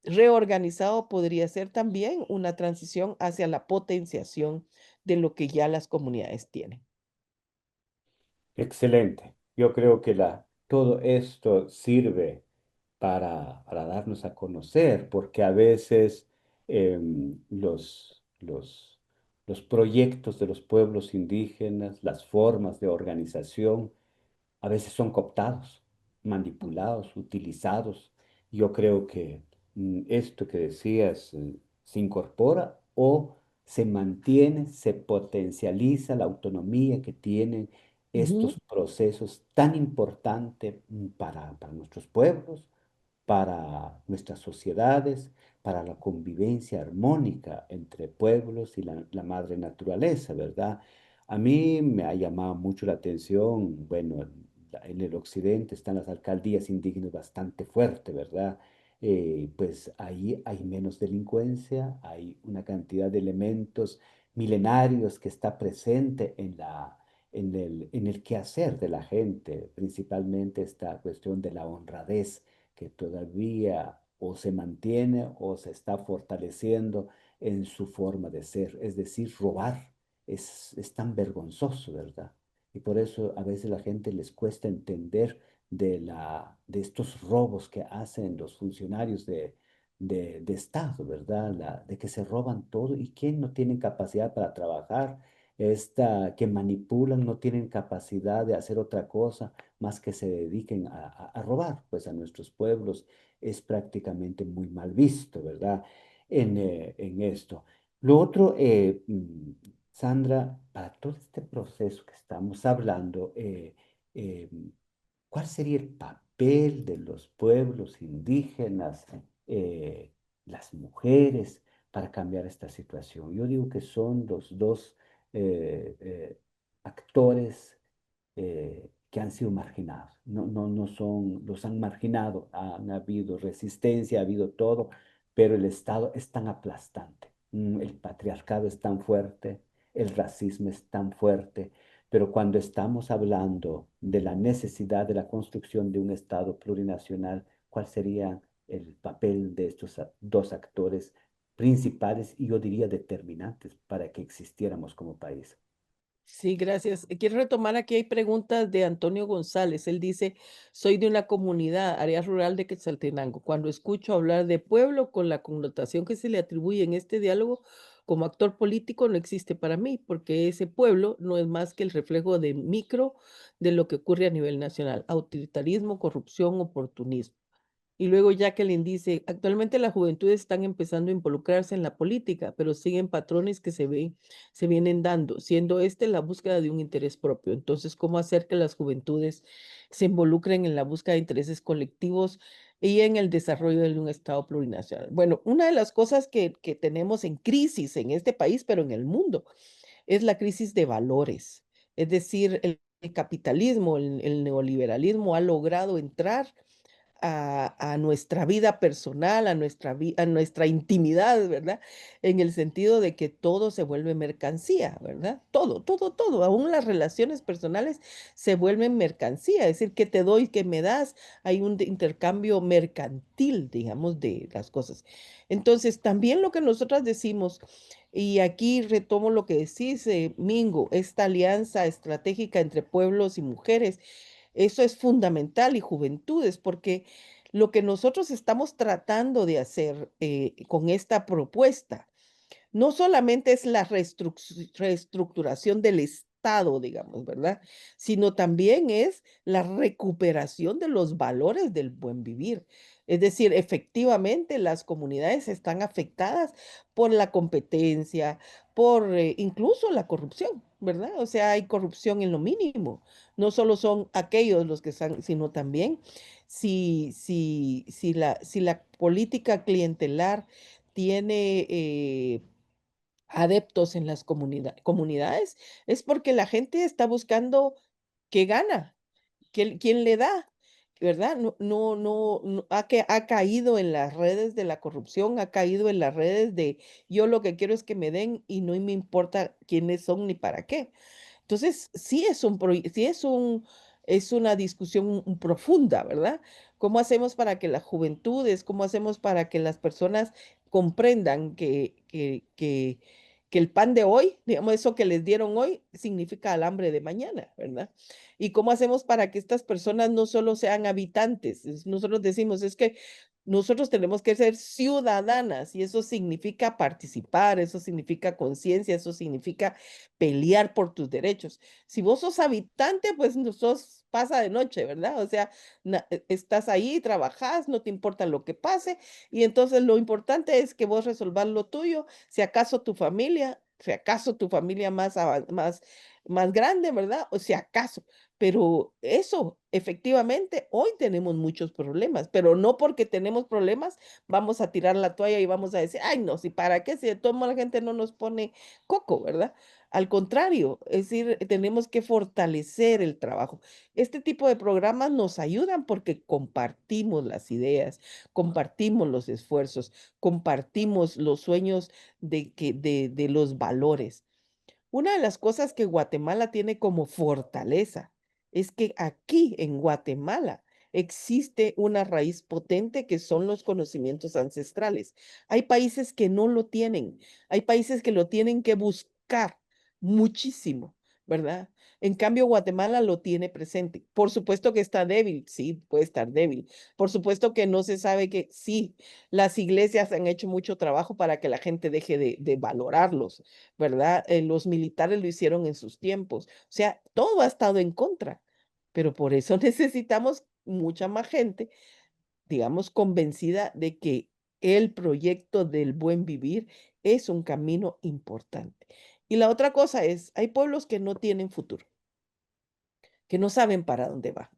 reorganizado podría ser también una transición hacia la potenciación de lo que ya las comunidades tienen. Excelente. Yo creo que todo esto sirve para darnos a conocer, porque a veces los proyectos de los pueblos indígenas, las formas de organización, a veces son cooptados, manipulados, utilizados. Yo creo que esto que decías se incorpora o se mantiene, se potencializa la autonomía que tienen Ujú, estos procesos tan importantes para nuestros pueblos, para nuestras sociedades, para la convivencia armónica entre pueblos y la madre naturaleza, ¿verdad? A mí me ha llamado mucho la atención, bueno, en el occidente están las alcaldías indígenas bastante fuertes, ¿verdad? Pues ahí hay menos delincuencia, hay una cantidad de elementos milenarios que está presente en el quehacer de la gente, principalmente esta cuestión de la honradez que todavía o se mantiene o se está fortaleciendo en su forma de ser, es decir, robar es tan vergonzoso, ¿verdad? Y por eso a veces la gente les cuesta entender de estos robos que hacen los funcionarios de Estado, ¿verdad? De que se roban todo y que no tienen capacidad para trabajar, que manipulan, no tienen capacidad de hacer otra cosa más que se dediquen a robar, pues a nuestros pueblos es prácticamente muy mal visto, ¿verdad? En esto. Lo otro, Sandra, para todo este proceso que estamos hablando, eh, ¿cuál sería el papel de los pueblos indígenas, eh, las mujeres, para cambiar esta situación? Yo digo que son los dos actores que han sido marginados. No son, los han marginado, han habido resistencia, ha habido todo, pero el Estado es tan aplastante, el patriarcado es tan fuerte, el racismo es tan fuerte, pero cuando estamos hablando de la necesidad de la construcción de un Estado plurinacional, ¿cuál sería el papel de estos dos actores principales y yo diría determinantes para que existiéramos como país? Sí, gracias. Quiero retomar aquí, hay preguntas de Antonio González. Él dice, soy de una comunidad, área rural de Quetzaltenango. Cuando escucho hablar de pueblo con la connotación que se le atribuye en este diálogo, como actor político no existe para mí, porque ese pueblo no es más que el reflejo de micro de lo que ocurre a nivel nacional. Autoritarismo, corrupción, oportunismo. Y luego Jacqueline dice, actualmente las juventudes están empezando a involucrarse en la política, pero siguen patrones que se vienen dando, siendo este la búsqueda de un interés propio. Entonces, ¿cómo hacer que las juventudes se involucren en la búsqueda de intereses colectivos y en el desarrollo de un Estado plurinacional? Bueno, una de las cosas que tenemos en crisis en este país, pero en el mundo, es la crisis de valores. Es decir, el capitalismo, el neoliberalismo ha logrado entrar a nuestra vida personal, a nuestra intimidad, ¿verdad? En el sentido de que todo se vuelve mercancía, ¿verdad? Todo, todo, todo, aún las relaciones personales se vuelven mercancía, es decir, que te doy, que me das, hay un intercambio mercantil, digamos, de las cosas. Entonces, también lo que nosotras decimos, y aquí retomo lo que decís, Mingo, esta alianza estratégica entre pueblos y mujeres, eso es fundamental y juventudes, porque lo que nosotros estamos tratando de hacer con esta propuesta no solamente es la reestructuración del Estado, digamos, ¿verdad? Sino también es la recuperación de los valores del buen vivir. Es decir, efectivamente las comunidades están afectadas por la competencia, por incluso la corrupción, ¿verdad? O sea, hay corrupción en lo mínimo. No solo son aquellos los que están, sino también si la política clientelar tiene adeptos en las comunidades, es porque la gente está buscando qué gana, quién le da, ¿verdad? No, no, no, ha caído en las redes de la corrupción, ha caído en las redes de yo lo que quiero es que me den y no me importa quiénes son ni para qué. Entonces, es una discusión profunda, ¿verdad? ¿Cómo hacemos para que las juventudes, cómo hacemos para que las personas comprendan que el pan de hoy, digamos, eso que les dieron hoy, significa el hambre de mañana, ¿verdad? ¿Y cómo hacemos para que estas personas no solo sean habitantes? Nosotros decimos, es que nosotros tenemos que ser ciudadanas y eso significa participar, eso significa conciencia, eso significa pelear por tus derechos. Si vos sos habitante, pues no sos pasa de noche, ¿verdad? O sea, estás ahí, trabajás, no te importa lo que pase, y entonces lo importante es que vos resolvas lo tuyo, si acaso tu familia más grande, ¿verdad? O si acaso, pero eso, efectivamente, hoy tenemos muchos problemas, pero no porque tenemos problemas, vamos a tirar la toalla y vamos a decir, ay, no, si para qué, si de toda la gente no nos pone coco, ¿verdad? Al contrario, es decir, tenemos que fortalecer el trabajo. Este tipo de programas nos ayudan porque compartimos las ideas, compartimos los esfuerzos, compartimos los sueños de los valores. Una de las cosas que Guatemala tiene como fortaleza es que aquí en Guatemala existe una raíz potente que son los conocimientos ancestrales. Hay países que no lo tienen, hay países que lo tienen que buscar muchísimo, ¿verdad? En cambio, Guatemala lo tiene presente. Por supuesto que está débil, sí, puede estar débil. Por supuesto que no se sabe que sí, las iglesias han hecho mucho trabajo para que la gente deje de valorarlos, ¿verdad? Los militares lo hicieron en sus tiempos. O sea, todo ha estado en contra, pero por eso necesitamos mucha más gente, digamos, convencida de que el proyecto del buen vivir es un camino importante. Y la otra cosa es, hay pueblos que no tienen futuro, que no saben para dónde va.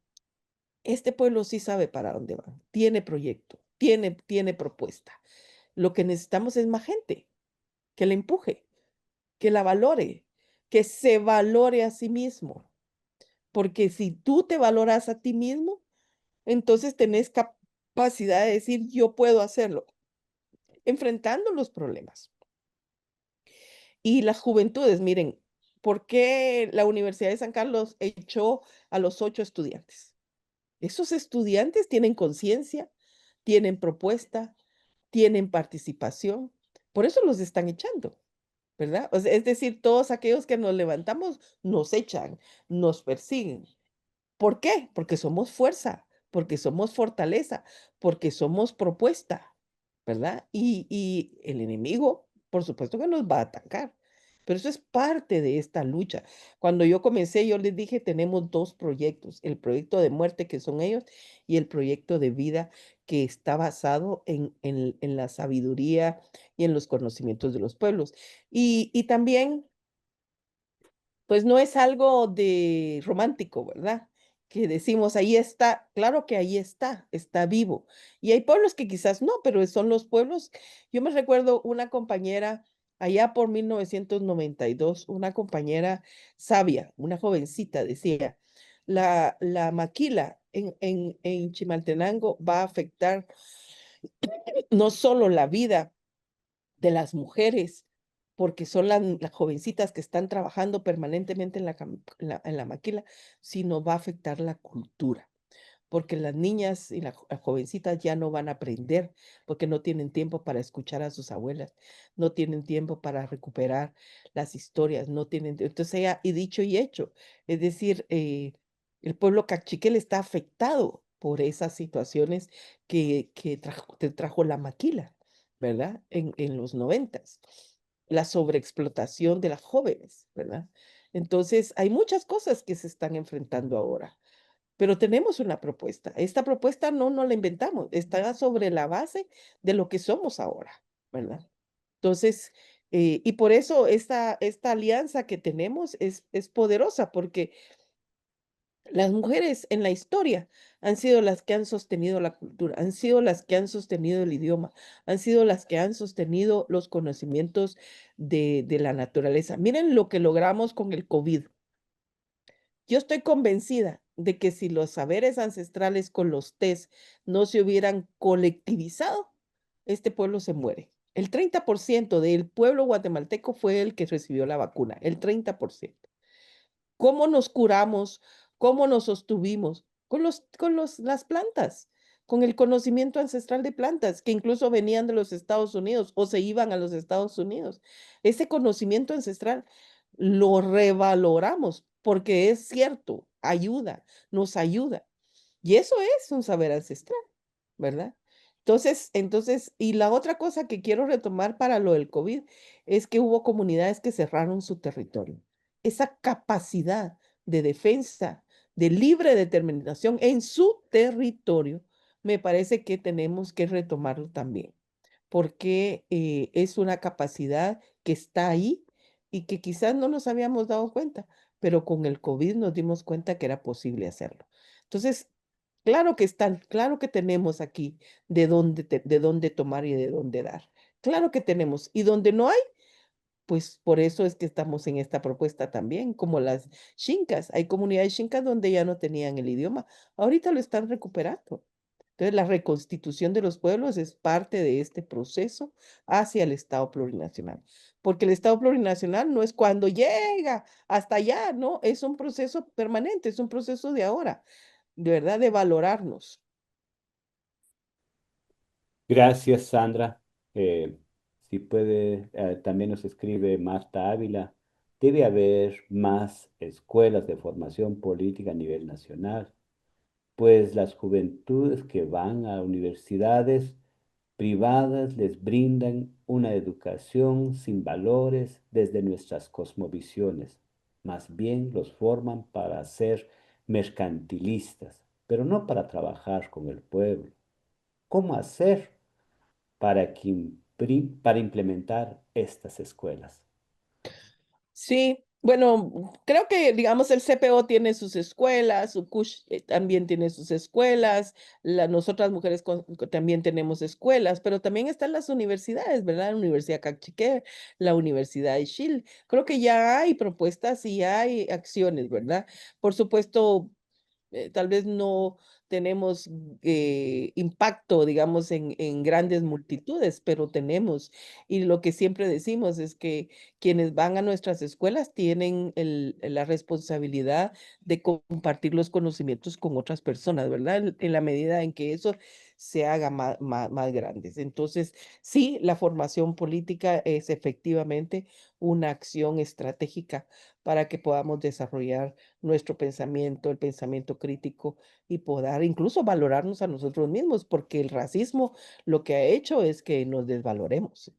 Este pueblo sí sabe para dónde va, tiene proyecto, tiene propuesta. Lo que necesitamos es más gente que la empuje, que la valore, que se valore a sí mismo. Porque si tú te valoras a ti mismo, entonces tenés capacidad de decir, yo puedo hacerlo, enfrentando los problemas. Y las juventudes, miren, ¿por qué la Universidad de San Carlos echó a los 8 estudiantes? Esos estudiantes tienen conciencia, tienen propuesta, tienen participación, por eso los están echando. ¿verdad? O sea, es decir, todos aquellos que nos levantamos nos echan, nos persiguen. ¿Por qué? Porque somos fuerza, porque somos fortaleza, porque somos propuesta, ¿verdad? Y el enemigo, por supuesto que nos va a atacar, pero eso es parte de esta lucha. Cuando yo comencé, yo les dije, tenemos dos proyectos, el proyecto de muerte que son ellos y el proyecto de vida que está basado en la sabiduría y en los conocimientos de los pueblos. Y también pues no es algo de romántico, ¿verdad? Que decimos, ahí está, claro que ahí está vivo. Y hay pueblos que quizás no, pero son los pueblos. Yo me recuerdo una compañera allá por 1992, una compañera sabia, una jovencita, decía, la maquila en Chimaltenango va a afectar no solo la vida de las mujeres, porque son las jovencitas que están trabajando permanentemente en la maquila, sino va a afectar la cultura, porque las niñas y las jovencitas ya no van a aprender, porque no tienen tiempo para escuchar a sus abuelas, no tienen tiempo para recuperar las historias, no tienen, entonces ella, y dicho y hecho, es decir, el pueblo cachiquel está afectado por esas situaciones que trajo la maquila, ¿verdad? En los noventas, la sobreexplotación de las jóvenes, ¿verdad? Entonces, hay muchas cosas que se están enfrentando ahora. Pero tenemos una propuesta. Esta propuesta no la inventamos, está sobre la base de lo que somos ahora, ¿verdad? Entonces, y por eso esta alianza que tenemos es poderosa, porque las mujeres en la historia han sido las que han sostenido la cultura, han sido las que han sostenido el idioma, han sido las que han sostenido los conocimientos de la naturaleza. Miren lo que logramos con el COVID. Yo estoy convencida de que si los saberes ancestrales con los test no se hubieran colectivizado, este pueblo se muere. El 30% del pueblo guatemalteco fue el que recibió la vacuna, el 30%. ¿Cómo nos curamos? ¿Cómo nos sostuvimos? Las plantas, con el conocimiento ancestral de plantas, que incluso venían de los Estados Unidos o se iban a los Estados Unidos. Ese conocimiento ancestral lo revaloramos porque es cierto, ayuda, nos ayuda. Y eso es un saber ancestral, ¿verdad? Entonces, y la otra cosa que quiero retomar para lo del COVID es que hubo comunidades que cerraron su territorio. Esa capacidad de defensa, de libre determinación en su territorio, me parece que tenemos que retomarlo también, porque es una capacidad que está ahí y que quizás no nos habíamos dado cuenta, pero con el COVID nos dimos cuenta que era posible hacerlo. Entonces, claro que tenemos aquí de dónde tomar y de dónde dar. Claro que tenemos. Y donde no hay, pues por eso es que estamos en esta propuesta también, como las Xinkas. Hay comunidades Xinkas donde ya no tenían el idioma. Ahorita lo están recuperando. Entonces, la reconstitución de los pueblos es parte de este proceso hacia el Estado plurinacional. Porque el Estado plurinacional no es cuando llega hasta allá, no, es un proceso permanente, es un proceso de ahora, de verdad, de valorarnos. Gracias, Sandra. Eh, si puede, también nos escribe Marta Ávila. Debe haber más escuelas de formación política a nivel nacional, pues las juventudes que van a universidades privadas les brindan una educación sin valores desde nuestras cosmovisiones. Más bien los forman para ser mercantilistas, pero no para trabajar con el pueblo. ¿Cómo hacer para implementar estas escuelas? Sí, bueno, creo que, digamos, el CPO tiene sus escuelas, Ucush también tiene sus escuelas, nosotras mujeres también tenemos escuelas, pero también están las universidades, ¿verdad? La Universidad Cachiqué, la Universidad de Chile. Creo que ya hay propuestas y hay acciones, ¿verdad? Por supuesto, tal vez tenemos impacto, digamos, en grandes multitudes, pero tenemos. Y lo que siempre decimos es que quienes van a nuestras escuelas tienen la responsabilidad de compartir los conocimientos con otras personas, ¿verdad? En la medida en que eso se haga más grandes. Entonces, sí, la formación política es efectivamente una acción estratégica para que podamos desarrollar nuestro pensamiento, el pensamiento crítico y poder incluso valorarnos a nosotros mismos, porque el racismo lo que ha hecho es que nos desvaloremos.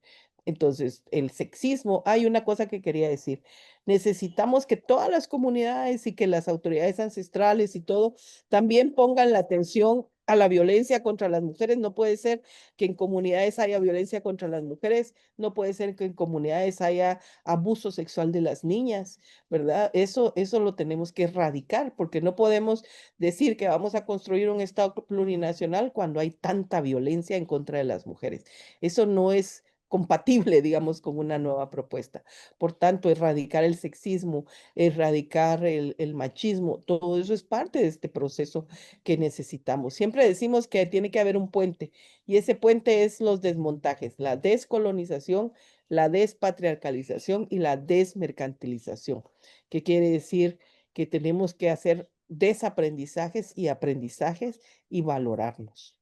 Entonces, el sexismo, hay una cosa que quería decir, necesitamos que todas las comunidades y que las autoridades ancestrales y todo también pongan la atención a la violencia contra las mujeres. No puede ser que en comunidades haya violencia contra las mujeres, no puede ser que en comunidades haya abuso sexual de las niñas, ¿verdad? Eso lo tenemos que erradicar, porque no podemos decir que vamos a construir un Estado plurinacional cuando hay tanta violencia en contra de las mujeres. Eso no es compatible, digamos, con una nueva propuesta. Por tanto, erradicar el sexismo, erradicar el machismo, todo eso es parte de este proceso que necesitamos. Siempre decimos que tiene que haber un puente y ese puente es los desmontajes, la descolonización, la despatriarcalización y la desmercantilización, que quiere decir que tenemos que hacer desaprendizajes y aprendizajes y valorarnos.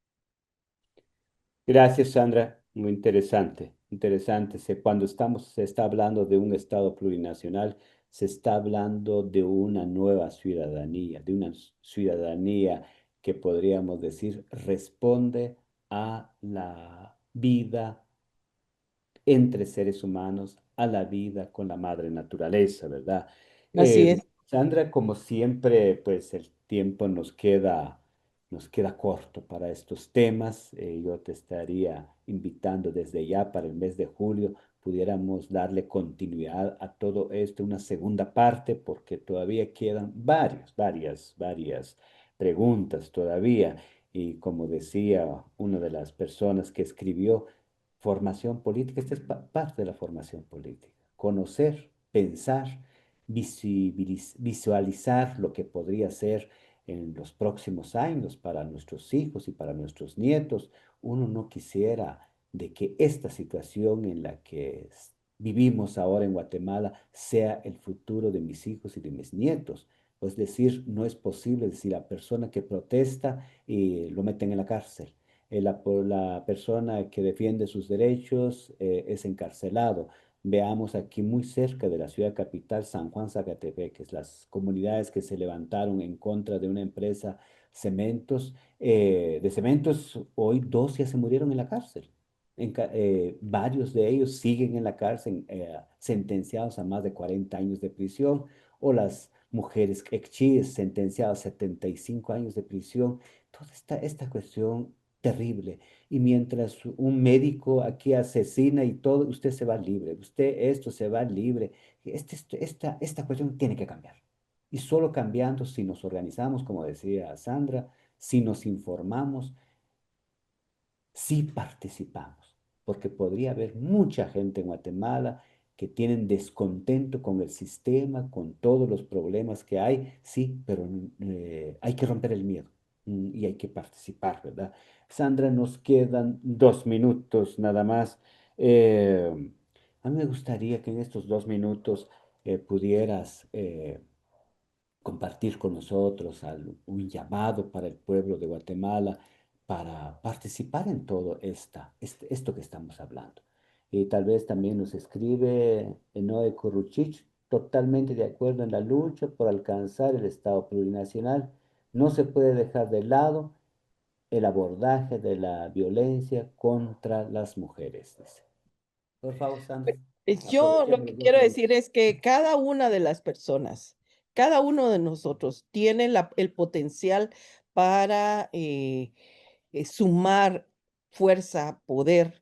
Gracias, Sandra. Muy interesante, interesante. Cuando se está hablando de un Estado plurinacional, se está hablando de una nueva ciudadanía, de una ciudadanía que podríamos decir responde a la vida entre seres humanos, a la vida con la madre naturaleza, ¿verdad? Así es. Sandra, como siempre, pues el tiempo nos queda corto para estos temas. Yo te estaría invitando desde ya para el mes de julio, pudiéramos darle continuidad a todo esto, una segunda parte, porque todavía quedan varias preguntas todavía. Y como decía una de las personas que escribió, formación política, esta es parte de la formación política. Conocer, pensar, visualizar lo que podría ser en los próximos años para nuestros hijos y para nuestros nietos. Uno no quisiera de que esta situación en la que vivimos ahora en Guatemala sea el futuro de mis hijos y de mis nietos. Es decir, no es posible decir la persona que protesta y lo meten en la cárcel, la persona que defiende sus derechos es encarcelado. Veamos aquí muy cerca de la ciudad capital, San Juan Zacatepeques, las comunidades que se levantaron en contra de una empresa de cementos, hoy dos ya se murieron en la cárcel. Varios de ellos siguen en la cárcel, sentenciados a más de 40 años de prisión, o las mujeres ekchis sentenciadas a 75 años de prisión. Toda esta cuestión terrible. Y mientras un médico aquí asesina y todo, usted se va libre, usted esto se va libre. Esta cuestión tiene que cambiar. Y solo cambiando si nos organizamos, como decía Sandra, si nos informamos, si participamos, porque podría haber mucha gente en Guatemala que tienen descontento con el sistema, con todos los problemas que hay, sí, pero hay que romper el miedo y hay que participar, ¿verdad? Sandra, nos quedan 2 minutos nada más. A mí me gustaría que en estos 2 minutos pudieras compartir con nosotros un llamado para el pueblo de Guatemala para participar en todo esto que estamos hablando. Y tal vez también nos escribe Enoe Kuruchich, totalmente de acuerdo en la lucha por alcanzar el Estado plurinacional. No se puede dejar de lado el abordaje de la violencia contra las mujeres, dice. Por favor, Sandra, Yo lo aprovechemos que los dos quiero minutos. decir es que cada una de las personas, cada uno de nosotros tiene el potencial para sumar fuerza, poder,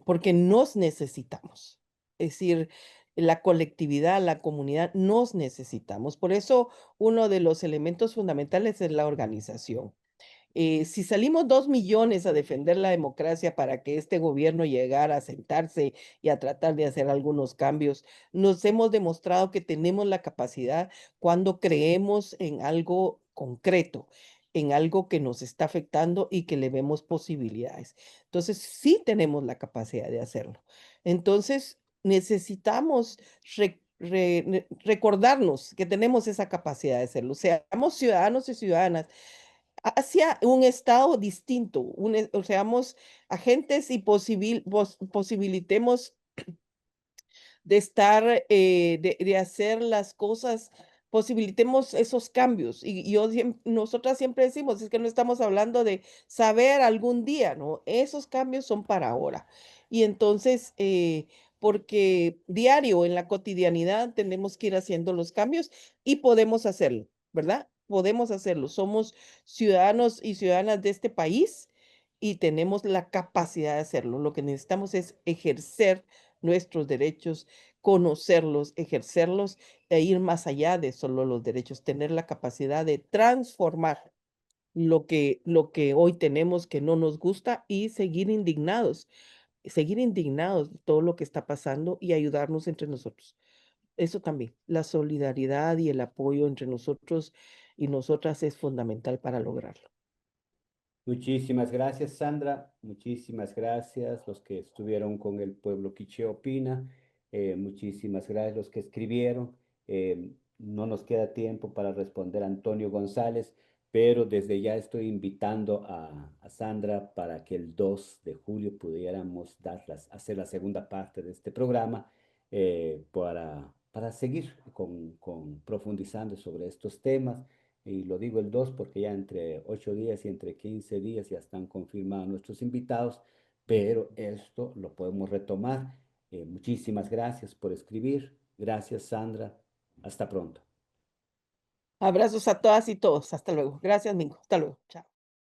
porque nos necesitamos. Es decir, la colectividad, la comunidad, nos necesitamos. Por eso, uno de los elementos fundamentales es la organización. Si salimos 2 millones a defender la democracia para que este gobierno llegara a sentarse y a tratar de hacer algunos cambios, nos hemos demostrado que tenemos la capacidad cuando creemos en algo concreto. en algo que nos está afectando y que le vemos posibilidades. Entonces, sí tenemos la capacidad de hacerlo. Entonces, necesitamos recordarnos que tenemos esa capacidad de hacerlo. Seamos ciudadanos y ciudadanas hacia un estado distinto, o seamos agentes y posibilitemos de estar, de hacer las cosas, posibilitemos esos cambios. Y nosotras siempre decimos, es que no estamos hablando de saber algún día, ¿no? Esos cambios son para ahora. Y entonces, porque diario en la cotidianidad tenemos que ir haciendo los cambios y podemos hacerlo, ¿verdad? Podemos hacerlo. Somos ciudadanos y ciudadanas de este país y tenemos la capacidad de hacerlo. Lo que necesitamos es ejercer nuestros derechos, conocerlos, ejercerlos e ir más allá de solo los derechos, tener la capacidad de transformar lo que hoy tenemos que no nos gusta y seguir indignados de todo lo que está pasando y ayudarnos entre nosotros. Eso también, la solidaridad y el apoyo entre nosotros y nosotras es fundamental para lograrlo. Muchísimas gracias, Sandra. Muchísimas gracias los que estuvieron con el pueblo Quiché Opina. Muchísimas gracias los que escribieron. No nos queda tiempo para responder a Antonio González, pero desde ya estoy invitando a Sandra para que el 2 de julio pudiéramos hacer la segunda parte de este programa para seguir profundizando sobre estos temas. Y lo digo el 2 porque ya entre 8 días y entre 15 días ya están confirmados nuestros invitados, pero esto lo podemos retomar. Muchísimas gracias por escribir. Gracias, Sandra. Hasta pronto. Abrazos a todas y todos. Hasta luego. Gracias, Mingo. Hasta luego. Chao.